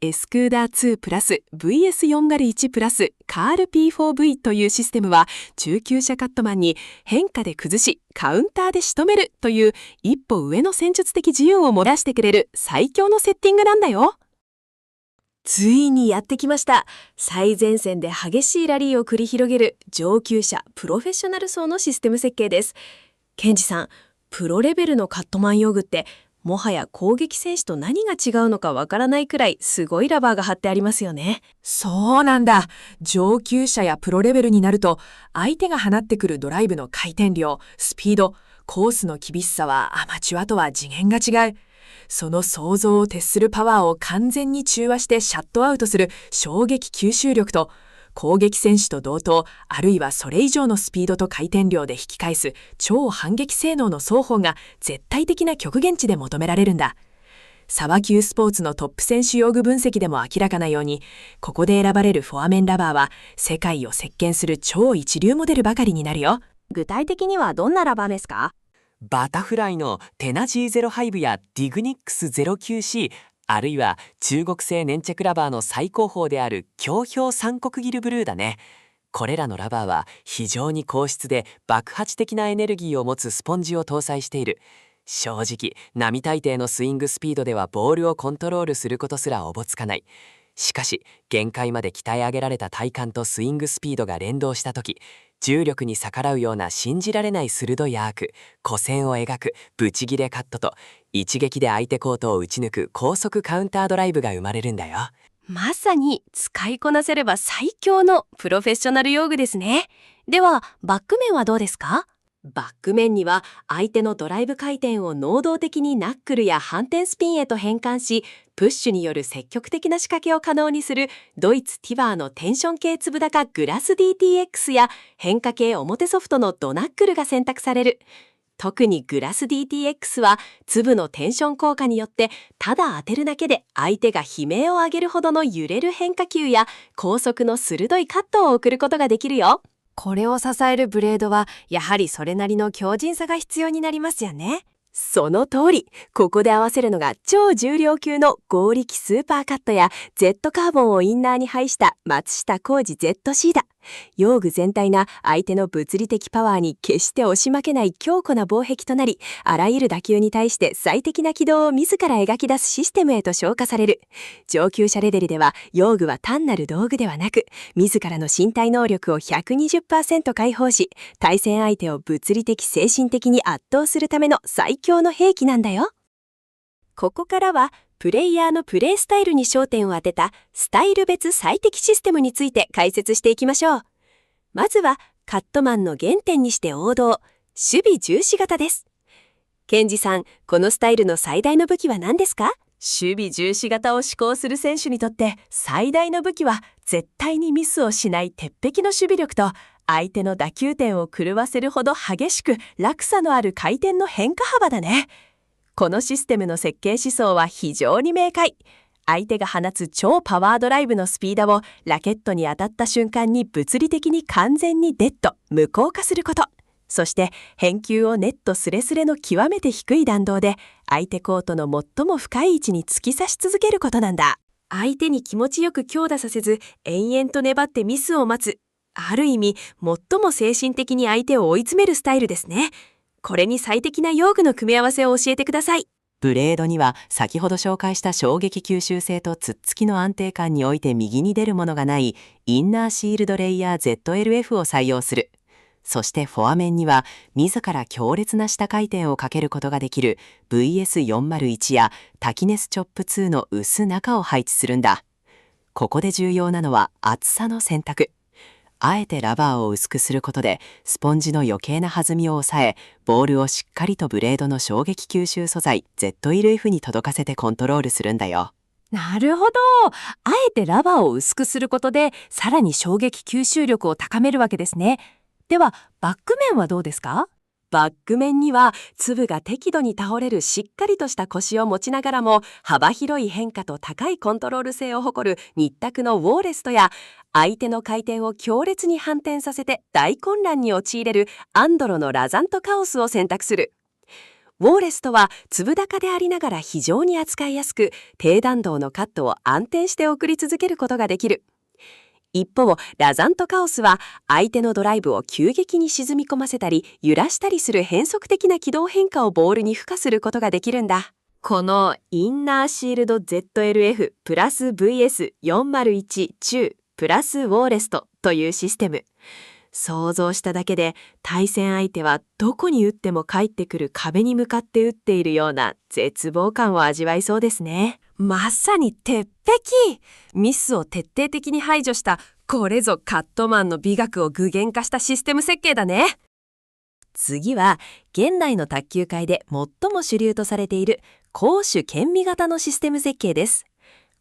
エスクーダー2プラス VS401 プラスカール P4V というシステムは中級者カットマンに変化で崩しカウンターで仕留めるという一歩上の戦術的自由を漏らしてくれる最強のセッティングなんだよ。ついにやってきました。最前線で激しいラリーを繰り広げる上級者プロフェッショナル層のシステム設計です。ケンジさん、プロレベルのカットマン用具ってもはや攻撃選手と何が違うのかわからないくらいすごいラバーが貼ってありますよね。そうなんだ。上級者やプロレベルになると相手が放ってくるドライブの回転量、スピード、コースの厳しさはアマチュアとは次元が違う。その想像を徹するパワーを完全に中和してシャットアウトする衝撃吸収力と、攻撃選手と同等あるいはそれ以上のスピードと回転量で引き返す超反撃性能の双方が絶対的な極限値で求められるんだ。サバ級スポーツのトップ選手用具分析でも明らかなように、ここで選ばれるフォアメンラバーは世界を席巻する超一流モデルばかりになるよ。具体的にはどんなラバーですか？バタフライのテナ G05 やディグニックス 09C、 あるいは中国製粘着ラバーの最高峰である強氷三国ギルブルーだね。これらのラバーは非常に硬質で爆発的なエネルギーを持つスポンジを搭載している。正直並大抵のスイングスピードではボールをコントロールすることすらおぼつかない。しかし限界まで鍛え上げられた体幹とスイングスピードが連動した時、重力に逆らうような信じられない鋭いアーク、弧線を描くブチギレカットと、一撃で相手コートを打ち抜く高速カウンタードライブが生まれるんだよ。まさに使いこなせれば最強のプロフェッショナル用具ですね。ではバック面はどうですか？バック面には相手のドライブ回転を能動的にナックルや反転スピンへと変換し、プッシュによる積極的な仕掛けを可能にするドイツティバーのテンション系粒高グラス DTX や変化系表ソフトのドナックルが選択される。特にグラス DTX は粒のテンション効果によってただ当てるだけで相手が悲鳴を上げるほどの揺れる変化球や高速の鋭いカットを送ることができるよ。これを支えるブレードはやはりそれなりの強靭さが必要になりますよね。その通り。ここで合わせるのが超重量級の合力スーパーカットや Z カーボンをインナーに配した松下浩二 ZC だ。用具全体が相手の物理的パワーに決して押し負けない強固な防壁となり、あらゆる打球に対して最適な軌道を自ら描き出すシステムへと昇華される。上級者レベルでは用具は単なる道具ではなく、自らの身体能力を 120% 解放し、対戦相手を物理的精神的に圧倒するための最強の兵器なんだよ。ここからはプレイヤーのプレイスタイルに焦点を当てたスタイル別最適システムについて解説していきましょう。まずはカットマンの原点にして王道、守備重視型です。ケンジさん、このスタイルの最大の武器は何ですか？守備重視型を施行する選手にとって最大の武器は絶対にミスをしない鉄壁の守備力と、相手の打球点を狂わせるほど激しく落差のある回転の変化幅だね。このシステムの設計思想は非常に明快。相手が放つ超パワードライブのスピードをラケットに当たった瞬間に物理的に完全にデッド、無効化すること。そして返球をネットスレスレの極めて低い弾道で相手コートの最も深い位置に突き刺し続けることなんだ。相手に気持ちよく強打させず延々と粘ってミスを待つ。ある意味最も精神的に相手を追い詰めるスタイルですね。これに最適な用具の組み合わせを教えてください。ブレードには先ほど紹介した衝撃吸収性とつっつきの安定感において右に出るものがないインナーシールドレイヤー ZLF を採用する。そしてフォア面には自ら強烈な下回転をかけることができる VS401 やタキネスチョップ2の薄中を配置するんだ。ここで重要なのは厚さの選択。あえてラバーを薄くすることでスポンジの余計な弾みを抑え、ボールをしっかりとブレードの衝撃吸収素材 ZLF に届かせてコントロールするんだよ。なるほど。あえてラバーを薄くすることでさらに衝撃吸収力を高めるわけですね。ではバック面はどうですか？バック面には粒が適度に倒れるしっかりとした腰を持ちながらも幅広い変化と高いコントロール性を誇るニッタクのウォーレストや、相手の回転を強烈に反転させて大混乱に陥れるアンドロのラザントカオスを選択する。ウォーレストは粒高でありながら非常に扱いやすく、低弾道のカットを安定して送り続けることができる。一方、ラザントカオスは相手のドライブを急激に沈み込ませたり揺らしたりする変則的な軌道変化をボールに付加することができるんだ。このインナーシールド ZLF プラス VS401 中プラスウォーレストというシステム。想像しただけで対戦相手はどこに打っても返ってくる壁に向かって打っているような絶望感を味わいそうですね。まさに鉄壁。ミスを徹底的に排除したこれぞカットマンの美学を具現化したシステム設計だね。次は現代の卓球界で最も主流とされている攻守兼備型のシステム設計です。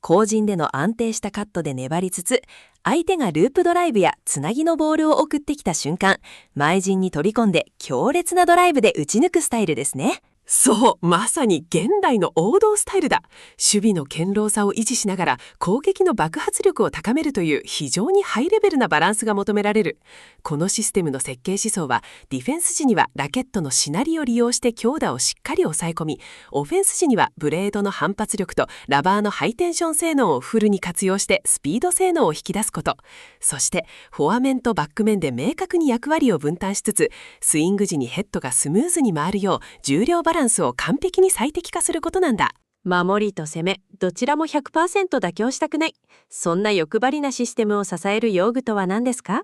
後陣での安定したカットで粘りつつ、相手がループドライブやつなぎのボールを送ってきた瞬間、前陣に取り込んで強烈なドライブで打ち抜くスタイルですね。そう、まさに現代の王道スタイルだ。守備の堅牢さを維持しながら攻撃の爆発力を高めるという非常にハイレベルなバランスが求められる。このシステムの設計思想は、ディフェンス時にはラケットのしなりを利用して強打をしっかり抑え込み、オフェンス時にはブレードの反発力とラバーのハイテンション性能をフルに活用してスピード性能を引き出すこと。そしてフォア面とバック面で明確に役割を分担しつつ、スイング時にヘッドがスムーズに回るよう重量バランスを完璧に最適化することなんだ。守りと攻め、どちらも 100% 妥協したくない。そんな欲張りなシステムを支える用具とは何ですか？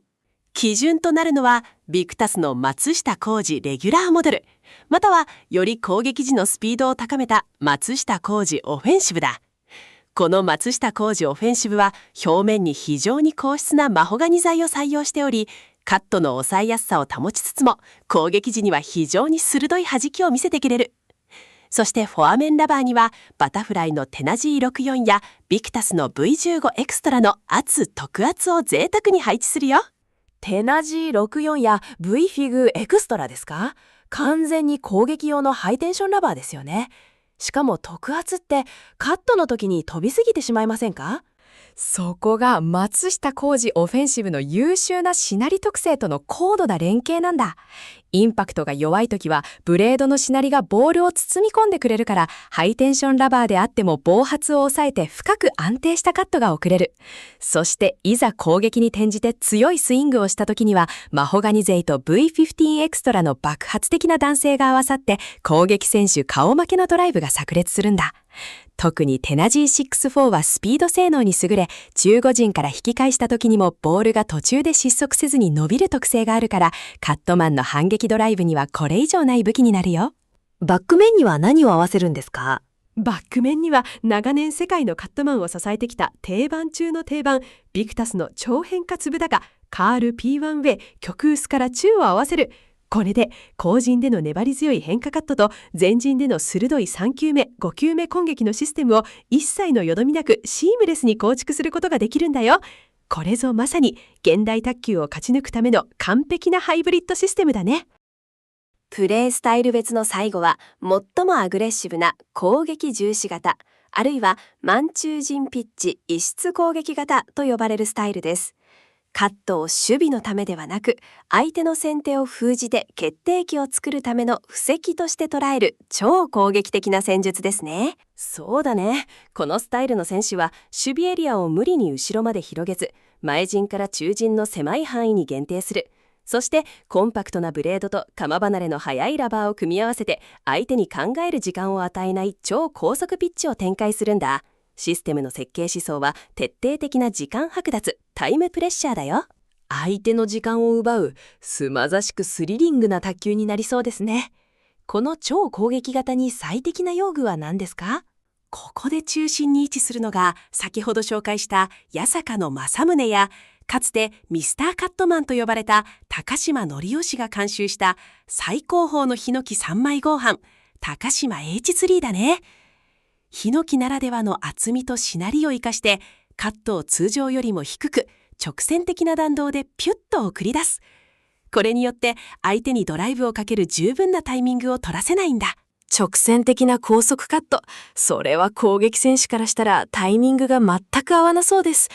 基準となるのはビクタスの松下浩二レギュラーモデル、またはより攻撃時のスピードを高めた松下浩二オフェンシブだ。この松下浩二オフェンシブは表面に非常に硬質なマホガニ材を採用しており、カットの抑えやすさを保ちつつも、攻撃時には非常に鋭い弾きを見せてくれる。そしてフォアメンラバーにはバタフライのテナジー64やビクタスの V15 エクストラの圧特圧を贅沢に配置するよ。テナジー64や V フィグエクストラですか？完全に攻撃用のハイテンションラバーですよね。しかも特圧ってカットの時に飛びすぎてしまいませんか？そこが松下幸二オフェンシブの優秀なしなり特性との高度な連携なんだ。インパクトが弱い時はブレードのしなりがボールを包み込んでくれるから、ハイテンションラバーであっても暴発を抑えて深く安定したカットが送れる。そしていざ攻撃に転じて強いスイングをした時には、マホガニゼイと V15 エクストラの爆発的な弾性が合わさって攻撃選手顔負けのドライブが炸裂するんだ。特にテナジー64はスピード性能に優れ、中後陣から引き返した時にもボールが途中で失速せずに伸びる特性があるから、カットマンの反撃ドライブにはこれ以上ない武器になるよ。バック面には何を合わせるんですか？バック面には長年世界のカットマンを支えてきた定番中の定番、ビクタスの超変化粒高カール P1 ウェイ極薄から中を合わせる。これで後陣での粘り強い変化カットと前陣での鋭い3球目5球目攻撃のシステムを一切のよどみなくシームレスに構築することができるんだよ。これぞまさに現代卓球を勝ち抜くための完璧なハイブリッドシステムだね。プレースタイル別の最後は、最もアグレッシブな攻撃重視型、あるいはマンチュージンピッチ異質攻撃型と呼ばれるスタイルです。カットを守備のためではなく、相手の先手を封じて決定機を作るための布石として捉える超攻撃的な戦術ですね。そうだね。このスタイルの選手は守備エリアを無理に後ろまで広げず、前陣から中陣の狭い範囲に限定する。そしてコンパクトなブレードと鎌離れの速いラバーを組み合わせて、相手に考える時間を与えない超高速ピッチを展開するんだ。システムの設計思想は徹底的な時間剥奪、タイムプレッシャーだよ。相手の時間を奪う、すまざしくスリリングな卓球になりそうですね。この超攻撃型に最適な用具は何ですか？ここで中心に位置するのが、先ほど紹介した八坂の正宗や、かつてミスターカットマンと呼ばれた高島則義が監修した最高峰のヒノキ3枚合板、高島 H3 だね。ヒノキならではの厚みとしなりを生かして、カットを通常よりも低く直線的な弾道でピュッと送り出す。これによって相手にドライブをかける十分なタイミングを取らせないんだ。直線的な高速カット、それは攻撃選手からしたらタイミングが全く合わなそうです。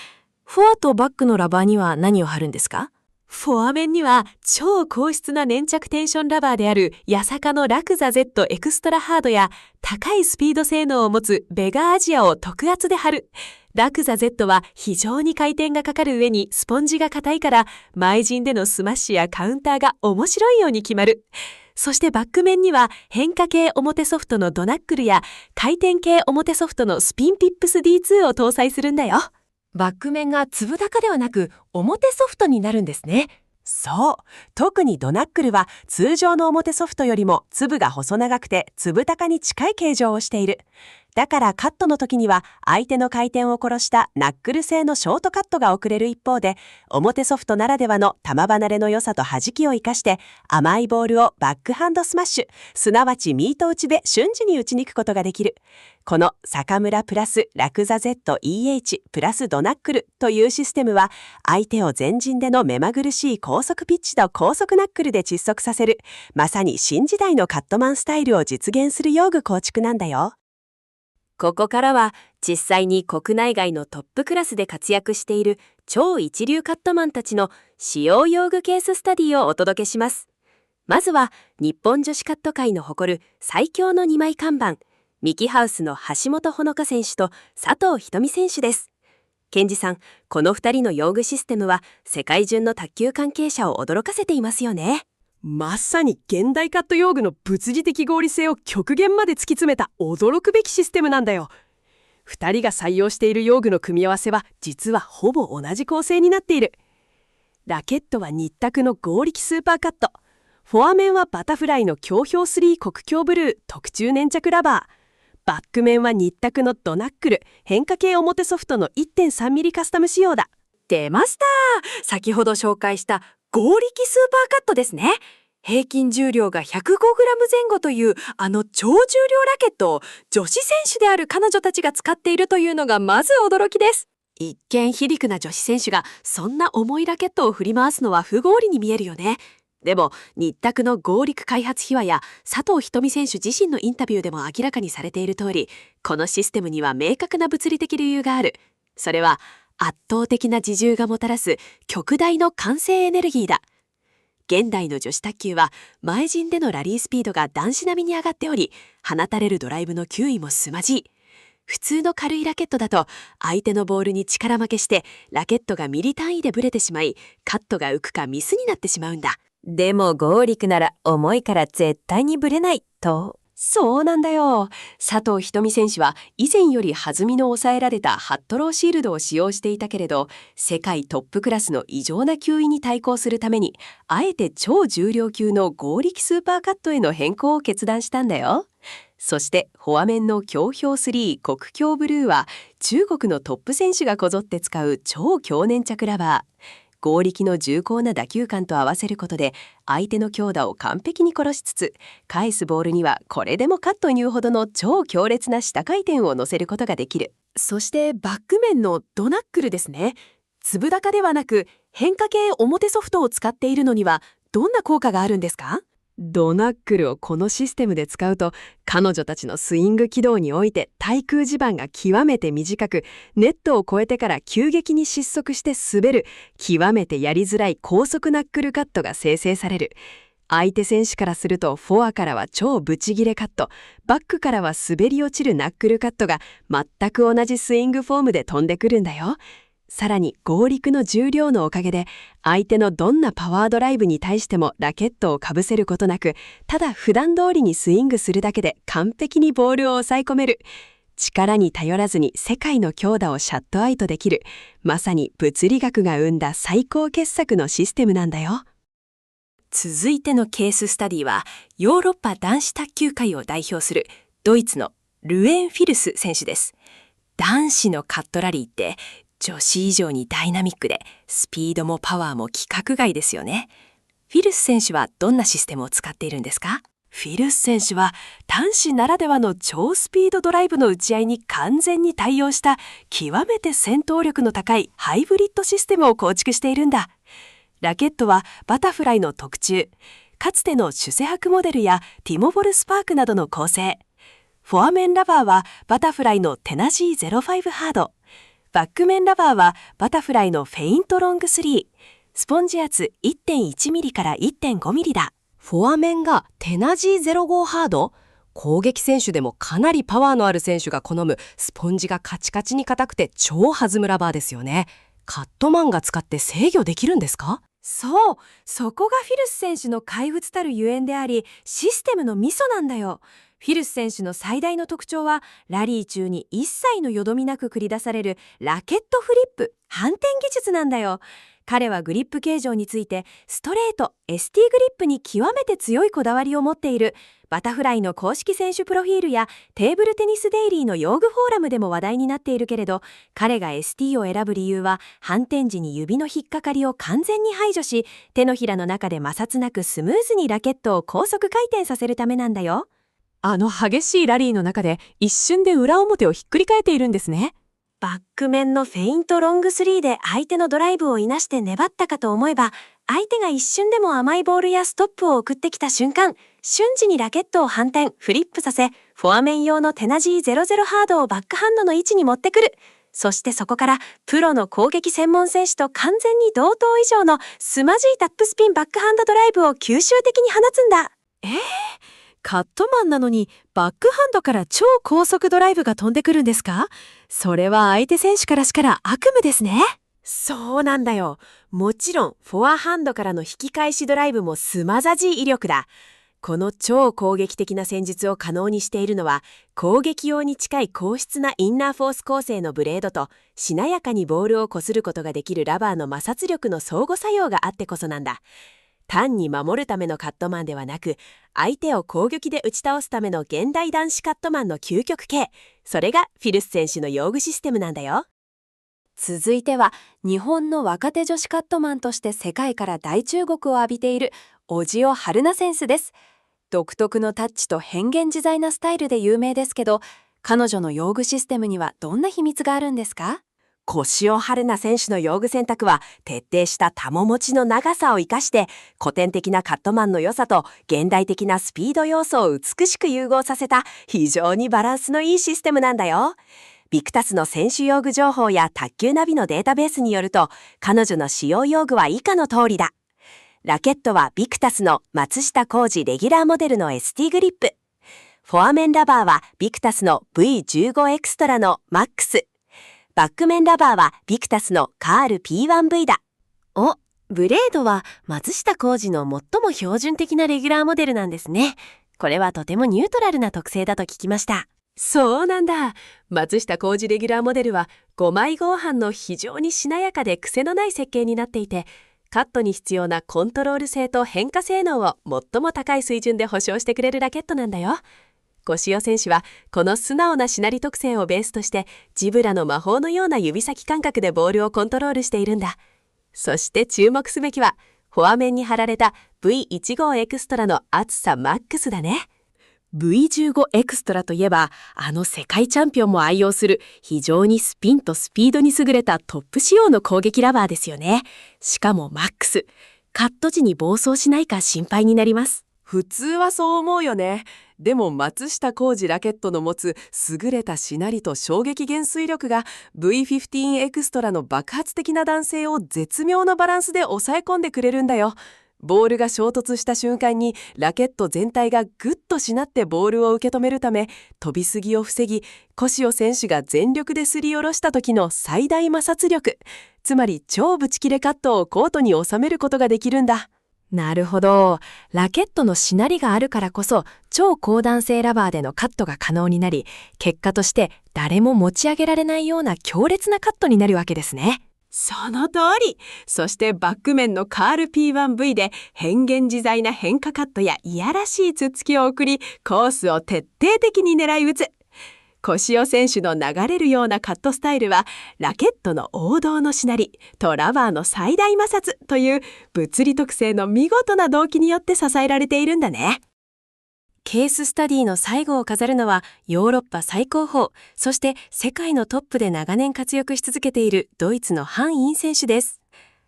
フォアとバックのラバーには何を貼るんですか？フォア面には超高質な粘着テンションラバーである八坂のラクザ Z エクストラハードや、高いスピード性能を持つベガアジアを特圧で貼る。ラクザ Z は非常に回転がかかる上にスポンジが硬いから、前陣でのスマッシュやカウンターが面白いように決まる。そしてバック面には変化系表ソフトのドナックルや回転系表ソフトのスピンピップス D2 を搭載するんだよ。バック面が粒高ではなく表ソフトになるんですね。そう。特にドナックルは通常の表ソフトよりも粒が細長くて粒高に近い形状をしている。だからカットの時には相手の回転を殺したナックル製のショートカットが送れる一方で、表ソフトならではの球離れの良さと弾きを生かして甘いボールをバックハンドスマッシュ、すなわちミート打ちで瞬時に打ちに行くことができる。この坂村プラスラクザ ZEH プラスドナックルというシステムは、相手を前陣での目まぐるしい高速ピッチと高速ナックルで窒息させる、まさに新時代のカットマンスタイルを実現する用具構築なんだよ。ここからは実際に国内外のトップクラスで活躍している超一流カットマンたちの使用用具ケーススタディをお届けします。まずは日本女子カット界の誇る最強の2枚看板、ミキハウスの橋本穂香選手と佐藤瞳選手です。ケンジさん、この2人の用具システムは世界中の卓球関係者を驚かせていますよね。まさに現代カット用具の物理的合理性を極限まで突き詰めた驚くべきシステムなんだよ。2人が採用している用具の組み合わせは実はほぼ同じ構成になっている。ラケットは日卓の合力スーパーカット、フォア面はバタフライの強氷3国境ブルー特注粘着ラバー、バック面は日卓のドナックル変化系表ソフトの 1.3mm カスタム仕様だ。出ました。先ほど紹介した合力スーパーカットですね。平均重量が 105g 前後という超重量ラケットを女子選手である彼女たちが使っているというのがまず驚きです。一見非力な女子選手がそんな重いラケットを振り回すのは不合理に見えるよね。でも日卓の合力開発秘話や佐藤瞳選手自身のインタビューでも明らかにされている通り、このシステムには明確な物理的理由がある。それは圧倒的な自重がもたらす極大の慣性エネルギーだ。現代の女子卓球は前陣でのラリースピードが男子並みに上がっており、放たれるドライブの球威も凄まじい。普通の軽いラケットだと相手のボールに力負けしてラケットがミリ単位でブレてしまい、カットが浮くかミスになってしまうんだ。でも合力なら重いから絶対にブレないと。そうなんだよ。佐藤瞳選手は以前より弾みの抑えられたハットローシールドを使用していたけれど、世界トップクラスの異常な球威に対抗するために、あえて超重量級の合力スーパーカットへの変更を決断したんだよ。そしてフォア面の強氷3国境ブルーは中国のトップ選手がこぞって使う超強粘着ラバー。合力の重厚な打球感と合わせることで相手の強打を完璧に殺しつつ、返すボールにはこれでもかというほどの超強烈な下回転を乗せることができる。そしてバック面のドナックルですね。粒高ではなく変化系表ソフトを使っているのにはどんな効果があるんですか？ドナックルをこのシステムで使うと、彼女たちのスイング軌道において対空地盤が極めて短く、ネットを越えてから急激に失速して滑る極めてやりづらい高速ナックルカットが生成される。相手選手からするとフォアからは超ブチギレカット、バックからは滑り落ちるナックルカットが全く同じスイングフォームで飛んでくるんだよ。さらに合力の重量のおかげで相手のどんなパワードライブに対してもラケットをかぶせることなく、ただ普段通りにスイングするだけで完璧にボールを抑え込める。力に頼らずに世界の強打をシャットアウトできる、まさに物理学が生んだ最高傑作のシステムなんだよ。続いてのケーススタディはヨーロッパ男子卓球界を代表するドイツのルエン・フィルス選手です。男子のカットラリーって女子以上にダイナミックでスピードもパワーも規格外ですよね。フィルス選手はどんなシステムを使っているんですか？フィルス選手は男子ならではの超スピードドライブの打ち合いに完全に対応した極めて戦闘力の高いハイブリッドシステムを構築しているんだ。ラケットはバタフライの特注、かつてのシュセハクモデルやティモボルスパークなどの構成。フォア面ラバーはバタフライのテナジー05ハード。バック面ラバーはバタフライのフェイントロング3。スポンジ圧 1.1 ミリから 1.5 ミリだ。フォア面がテナジー05ハード。攻撃選手でもかなりパワーのある選手が好むスポンジがカチカチに硬くて超弾むラバーですよね。カットマンが使って制御できるんですか？そう、そこがフィルス選手の怪物たるゆえんであり、システムのミソなんだよ。フィルス選手の最大の特徴は、ラリー中に一切のよどみなく繰り出されるラケットフリップ、反転技術なんだよ。彼はグリップ形状についてストレート、ST グリップに極めて強いこだわりを持っている。バタフライの公式選手プロフィールやテーブルテニスデイリーの用具フォーラムでも話題になっているけれど、彼が ST を選ぶ理由は反転時に指の引っかかりを完全に排除し、手のひらの中で摩擦なくスムーズにラケットを高速回転させるためなんだよ。激しいラリーの中で一瞬で裏表をひっくり返っているんですね。バック面のフェイントロング3で相手のドライブをいなして粘ったかと思えば、相手が一瞬でも甘いボールやストップを送ってきた瞬間、瞬時にラケットを反転、フリップさせ、フォア面用のテナジー00ハードをバックハンドの位置に持ってくる。そしてそこからプロの攻撃専門選手と完全に同等以上のスマジータップスピンバックハンドドライブを吸収的に放つんだ。カットマンなのにバックハンドから超高速ドライブが飛んでくるんですか？それは相手選手からしたら悪夢ですね。そうなんだよ。もちろんフォアハンドからの引き返しドライブもすまざじい威力だ。この超攻撃的な戦術を可能にしているのは、攻撃用に近い硬質なインナーフォース構成のブレードと、しなやかにボールを擦ることができるラバーの摩擦力の相互作用があってこそなんだ。単に守るためのカットマンではなく、相手を攻撃で打ち倒すための現代男子カットマンの究極形。それがフィルス選手の用具システムなんだよ。続いては日本の若手女子カットマンとして世界から大注目を浴びている小塩春菜選手です。独特のタッチと変幻自在なスタイルで有名ですけど、彼女の用具システムにはどんな秘密があるんですか？小塩春菜選手の用具選択は徹底した玉持ちの長さを生かして古典的なカットマンの良さと現代的なスピード要素を美しく融合させた非常にバランスのいいシステムなんだよ。ビクタスの選手用具情報や卓球ナビのデータベースによると、彼女の使用用具は以下の通りだ。ラケットはビクタスの松下浩二レギュラーモデルの ST グリップ。フォア面ラバーはビクタスの V15 エクストラのマックス。バック面ラバーはビクタスのカール P1V だ。お、ブレードは松下浩二の最も標準的なレギュラーモデルなんですね。これはとてもニュートラルな特性だと聞きました。そうなんだ。松下浩二レギュラーモデルは5枚合板の非常にしなやかで癖のない設計になっていて、カットに必要なコントロール性と変化性能を最も高い水準で保証してくれるラケットなんだよ。小塩選手はこの素直なしなり特性をベースとしてジブラの魔法のような指先感覚でボールをコントロールしているんだ。そして注目すべきはフォア面に貼られた V15 エクストラの厚さマックスだね。V15 エクストラといえば世界チャンピオンも愛用する非常にスピンとスピードに優れたトップ仕様の攻撃ラバーですよね。しかもマックス。カット時に暴走しないか心配になります。普通はそう思うよね。でも松下浩二ラケットの持つ優れたしなりと衝撃減衰力が V15 エクストラの爆発的な弾性を絶妙なバランスで抑え込んでくれるんだよ。ボールが衝突した瞬間にラケット全体がグッとしなってボールを受け止めるため、飛びすぎを防ぎ、小塩選手が全力ですり下ろした時の最大摩擦力、つまり超ブチ切れカットをコートに収めることができるんだ。なるほど。ラケットのしなりがあるからこそ超高弾性ラバーでのカットが可能になり、結果として誰も持ち上げられないような強烈なカットになるわけですね。その通り。そしてバック面のカール P1V で変幻自在な変化カットやいやらしいつっつきを送り、コースを徹底的に狙い撃つ。小塩選手の流れるようなカットスタイルはラケットの王道のしなりとラバーの最大摩擦という物理特性の見事な動機によって支えられているんだね。ケーススタディの最後を飾るのはヨーロッパ最高峰、そして世界のトップで長年活躍し続けているドイツのハン・イン選手です。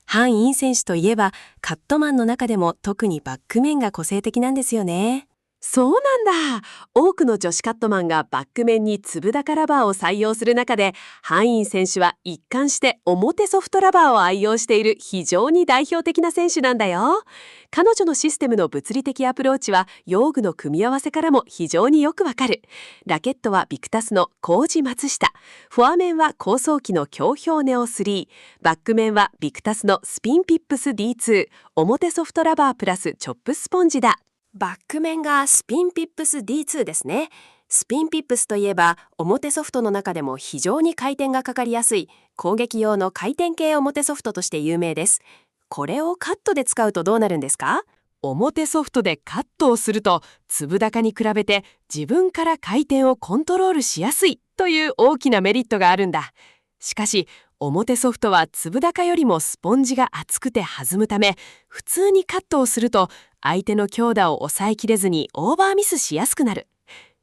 ハン・イン選手といえばカットマンの中でも特にバック面が個性的なんですよね。そうなんだ。多くの女子カットマンがバック面に粒高ラバーを採用する中で、ハンイン選手は一貫して表ソフトラバーを愛用している非常に代表的な選手なんだよ。彼女のシステムの物理的アプローチは用具の組み合わせからも非常によくわかる。ラケットはビクタスのコージ松下、フォア面は高速機の強氷ネオ3、バック面はビクタスのスピンピップス D2、表ソフトラバープラスチョップスポンジだ。バック面がスピンピップス D2 ですね。スピンピップスといえば表ソフトの中でも非常に回転がかかりやすい攻撃用の回転系表ソフトとして有名です。これをカットで使うとどうなるんですか？表ソフトでカットをすると粒高に比べて自分から回転をコントロールしやすいという大きなメリットがあるんだ。しかし表ソフトは粒高よりもスポンジが厚くて弾むため、普通にカットをすると相手の強打を抑えきれずにオーバーミスしやすくなる。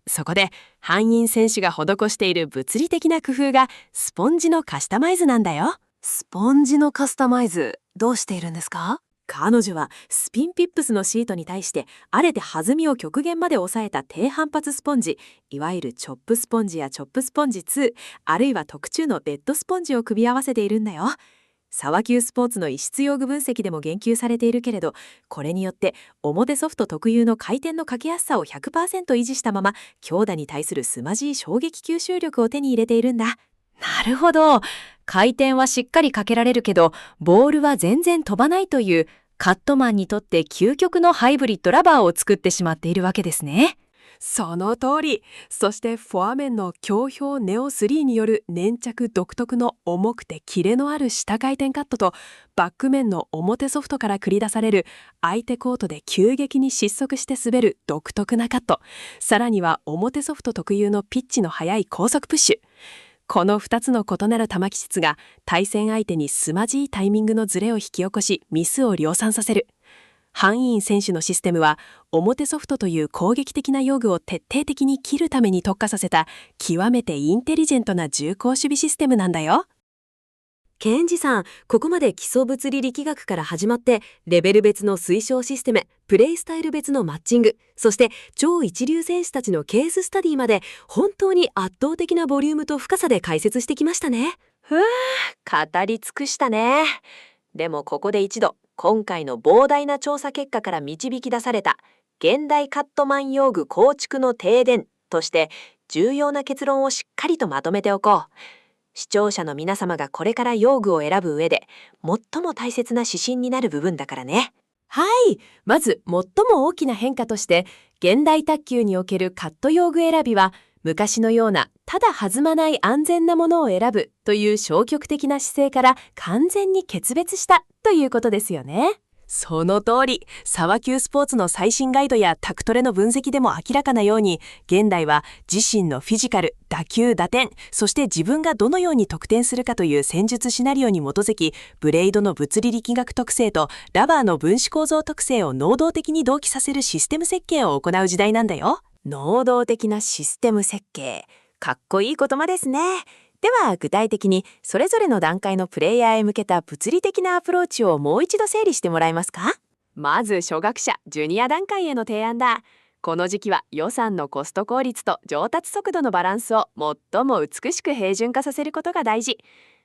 そこでハンイン選手が施している物理的な工夫がスポンジのカスタマイズなんだよ。スポンジのカスタマイズ、どうしているんですか？彼女はスピンピップスのシートに対してあれて弾みを極限まで抑えた低反発スポンジ、いわゆるチョップスポンジやチョップスポンジ2、あるいは特注のベッドスポンジを組み合わせているんだよ。沢級スポーツの異質用具分析でも言及されているけれど、これによって表ソフト特有の回転のかけやすさを 100% 維持したまま強打に対する凄まじい衝撃吸収力を手に入れているんだ。なるほど。回転はしっかりかけられるけど、ボールは全然飛ばないというカットマンにとって究極のハイブリッドラバーを作ってしまっているわけですね。その通り。そしてフォア面の強氷ネオ3による粘着独特の重くてキレのある下回転カットと、バック面の表ソフトから繰り出される相手コートで急激に失速して滑る独特なカット、さらには表ソフト特有のピッチの速い高速プッシュ、この2つの異なる玉気質が対戦相手に凄まじいタイミングのズレを引き起こしミスを量産させる。ハン・イン選手のシステムは表ソフトという攻撃的な用具を徹底的に切るために特化させた極めてインテリジェントな重攻守備システムなんだよ。ケンジさん、ここまで基礎物理力学から始まってレベル別の推奨システム、プレイスタイル別のマッチング、そして超一流選手たちのケーススタディまで本当に圧倒的なボリュームと深さで解説してきましたね。語り尽くしたね。でもここで一度今回の膨大な調査結果から導き出された現代カットマン用具構築の提言として重要な結論をしっかりとまとめておこう。視聴者の皆様がこれから用具を選ぶ上で最も大切な指針になる部分だからね。はい。まず最も大きな変化として現代卓球におけるカット用具選びは昔のようなただ弾まない安全なものを選ぶという消極的な姿勢から完全に決別したということですよね。その通り、沢級スポーツの最新ガイドやタクトレの分析でも明らかなように、現代は自身のフィジカル、打球、打点、そして自分がどのように得点するかという戦術シナリオに基づき、ブレードの物理力学特性とラバーの分子構造特性を能動的に同期させるシステム設計を行う時代なんだよ。能動的なシステム設計。かっこいい言葉ですね。では具体的にそれぞれの段階のプレイヤーへ向けた物理的なアプローチをもう一度整理してもらえますか？まず初学者、ジュニア段階への提案だ。この時期は予算のコスト効率と上達速度のバランスを最も美しく平準化させることが大事。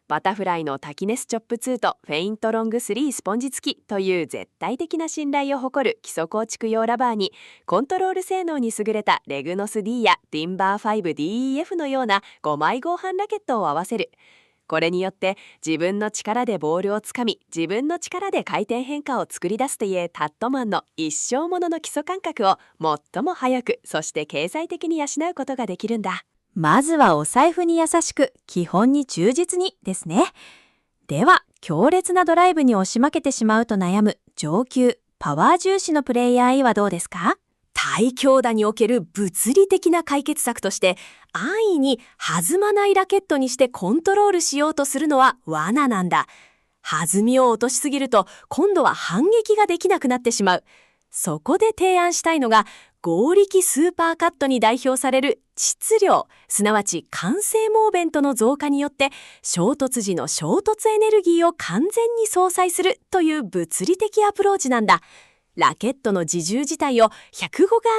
バタフライのタキネスチョップ2とフェイントロング3スポンジ付きという絶対的な信頼を誇る基礎構築用ラバーにコントロール性能に優れたレグノス D やティンバー 5DEF のような5枚合板ラケットを合わせる。これによって自分の力でボールをつかみ自分の力で回転変化を作り出すというタットマンの一生ものの基礎感覚を最も早くそして経済的に養うことができるんだ。まずはお財布に優しく、基本に忠実にですね。では、強烈なドライブに押し負けてしまうと悩む上級、パワー重視のプレイヤーへはどうですか？対強打における物理的な解決策として安易に弾まないラケットにしてコントロールしようとするのは罠なんだ。弾みを落としすぎると今度は反撃ができなくなってしまう。そこで提案したいのが合力スーパーカットに代表される質量、すなわち慣性モーベントの増加によって衝突時の衝突エネルギーを完全に相殺するという物理的アプローチなんだ。ラケットの自重自体を105ガー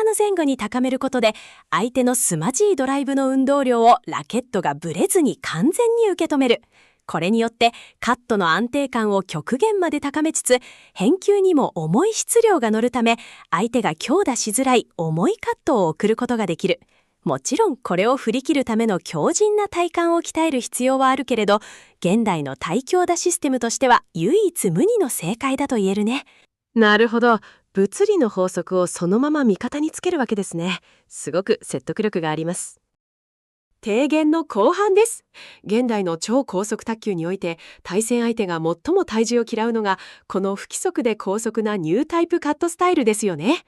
の前後に高めることで相手の凄まじいドライブの運動量をラケットがブレずに完全に受け止める。これによってカットの安定感を極限まで高めつつ返球にも重い質量が乗るため相手が強打しづらい重いカットを送ることができる。もちろんこれを振り切るための強靭な体幹を鍛える必要はあるけれど現代の対強打システムとしては唯一無二の正解だと言えるね。なるほど。物理の法則をそのまま味方につけるわけですね。すごく説得力があります。提言の後半です。現代の超高速卓球において対戦相手が最も体重を嫌うのがこの不規則で高速なニュータイプカットスタイルですよね。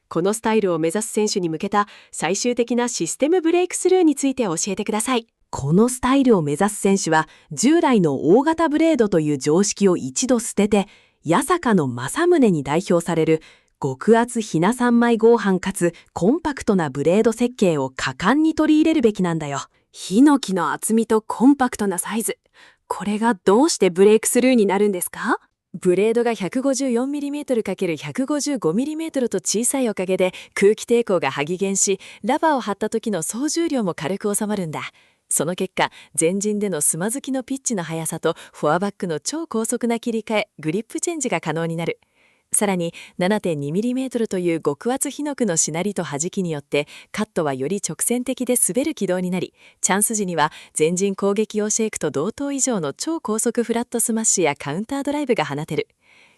このスタイルを目指す選手に向けた最終的なシステムブレイクスルーについて教えてください。このスタイルを目指す選手は従来の大型ブレードという常識を一度捨てて八坂の正宗に代表される極厚ひな3枚合板かつコンパクトなブレード設計を果敢に取り入れるべきなんだよ。ヒノキの厚みとコンパクトなサイズ。これがどうしてブレイクスルーになるんですか？ブレードが 154mm×155mm と小さいおかげで空気抵抗が激減し、ラバーを張った時の総重量も軽く収まるんだ。その結果、前陣でのつまずきのピッチの速さとフォアバックの超高速な切り替え、グリップチェンジが可能になる。さらに 7.2mm という極厚ヒノクのしなりと弾きによってカットはより直線的で滑る軌道になり、チャンス時には前陣攻撃用シェイクと同等以上の超高速フラットスマッシュやカウンタードライブが放てる。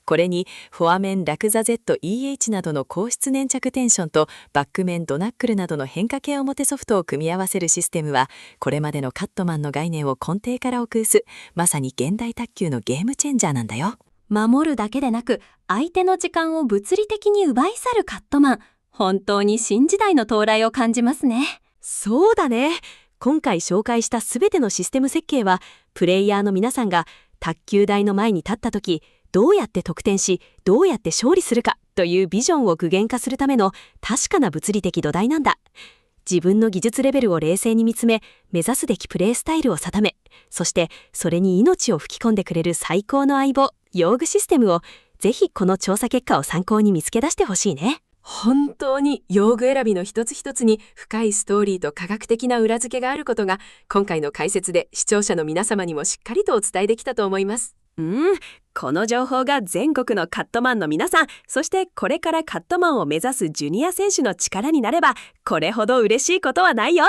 これにフォア面ラクザ ZEH などの高質粘着テンションとバック面ドナックルなどの変化系表ソフトを組み合わせるシステムはこれまでのカットマンの概念を根底から置くまさに現代卓球のゲームチェンジャーなんだよ。守るだけでなく相手の時間を物理的に奪い去るカットマン。本当に新時代の到来を感じますね。そうだね。今回紹介したすべてのシステム設計は、プレイヤーの皆さんが卓球台の前に立った時、どうやって得点し、どうやって勝利するかというビジョンを具現化するための確かな物理的土台なんだ。自分の技術レベルを冷静に見つめ、目指すべきプレースタイルを定め、そしてそれに命を吹き込んでくれる最高の相棒、用具システムを、ぜひこの調査結果を参考に見つけ出してほしいね。本当に用具選びの一つ一つに深いストーリーと科学的な裏付けがあることが、今回の解説で視聴者の皆様にもしっかりとお伝えできたと思います。この情報が全国のカットマンの皆さん、そしてこれからカットマンを目指すジュニア選手の力になれば、これほど嬉しいことはないよ。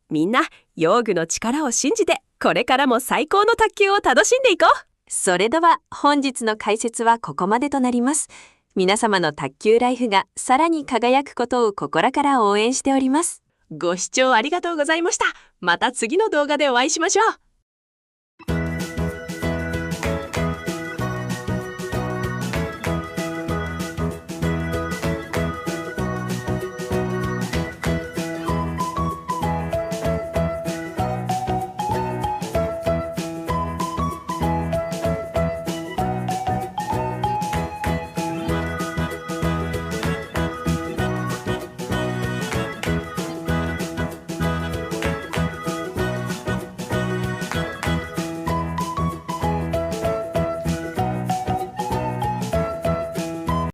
みんな、用具の力を信じて、これからも最高の卓球を楽しんでいこう。それでは本日の解説はここまでとなります。皆様の卓球ライフがさらに輝くことを心から応援しております。ご視聴ありがとうございました。また次の動画でお会いしましょう。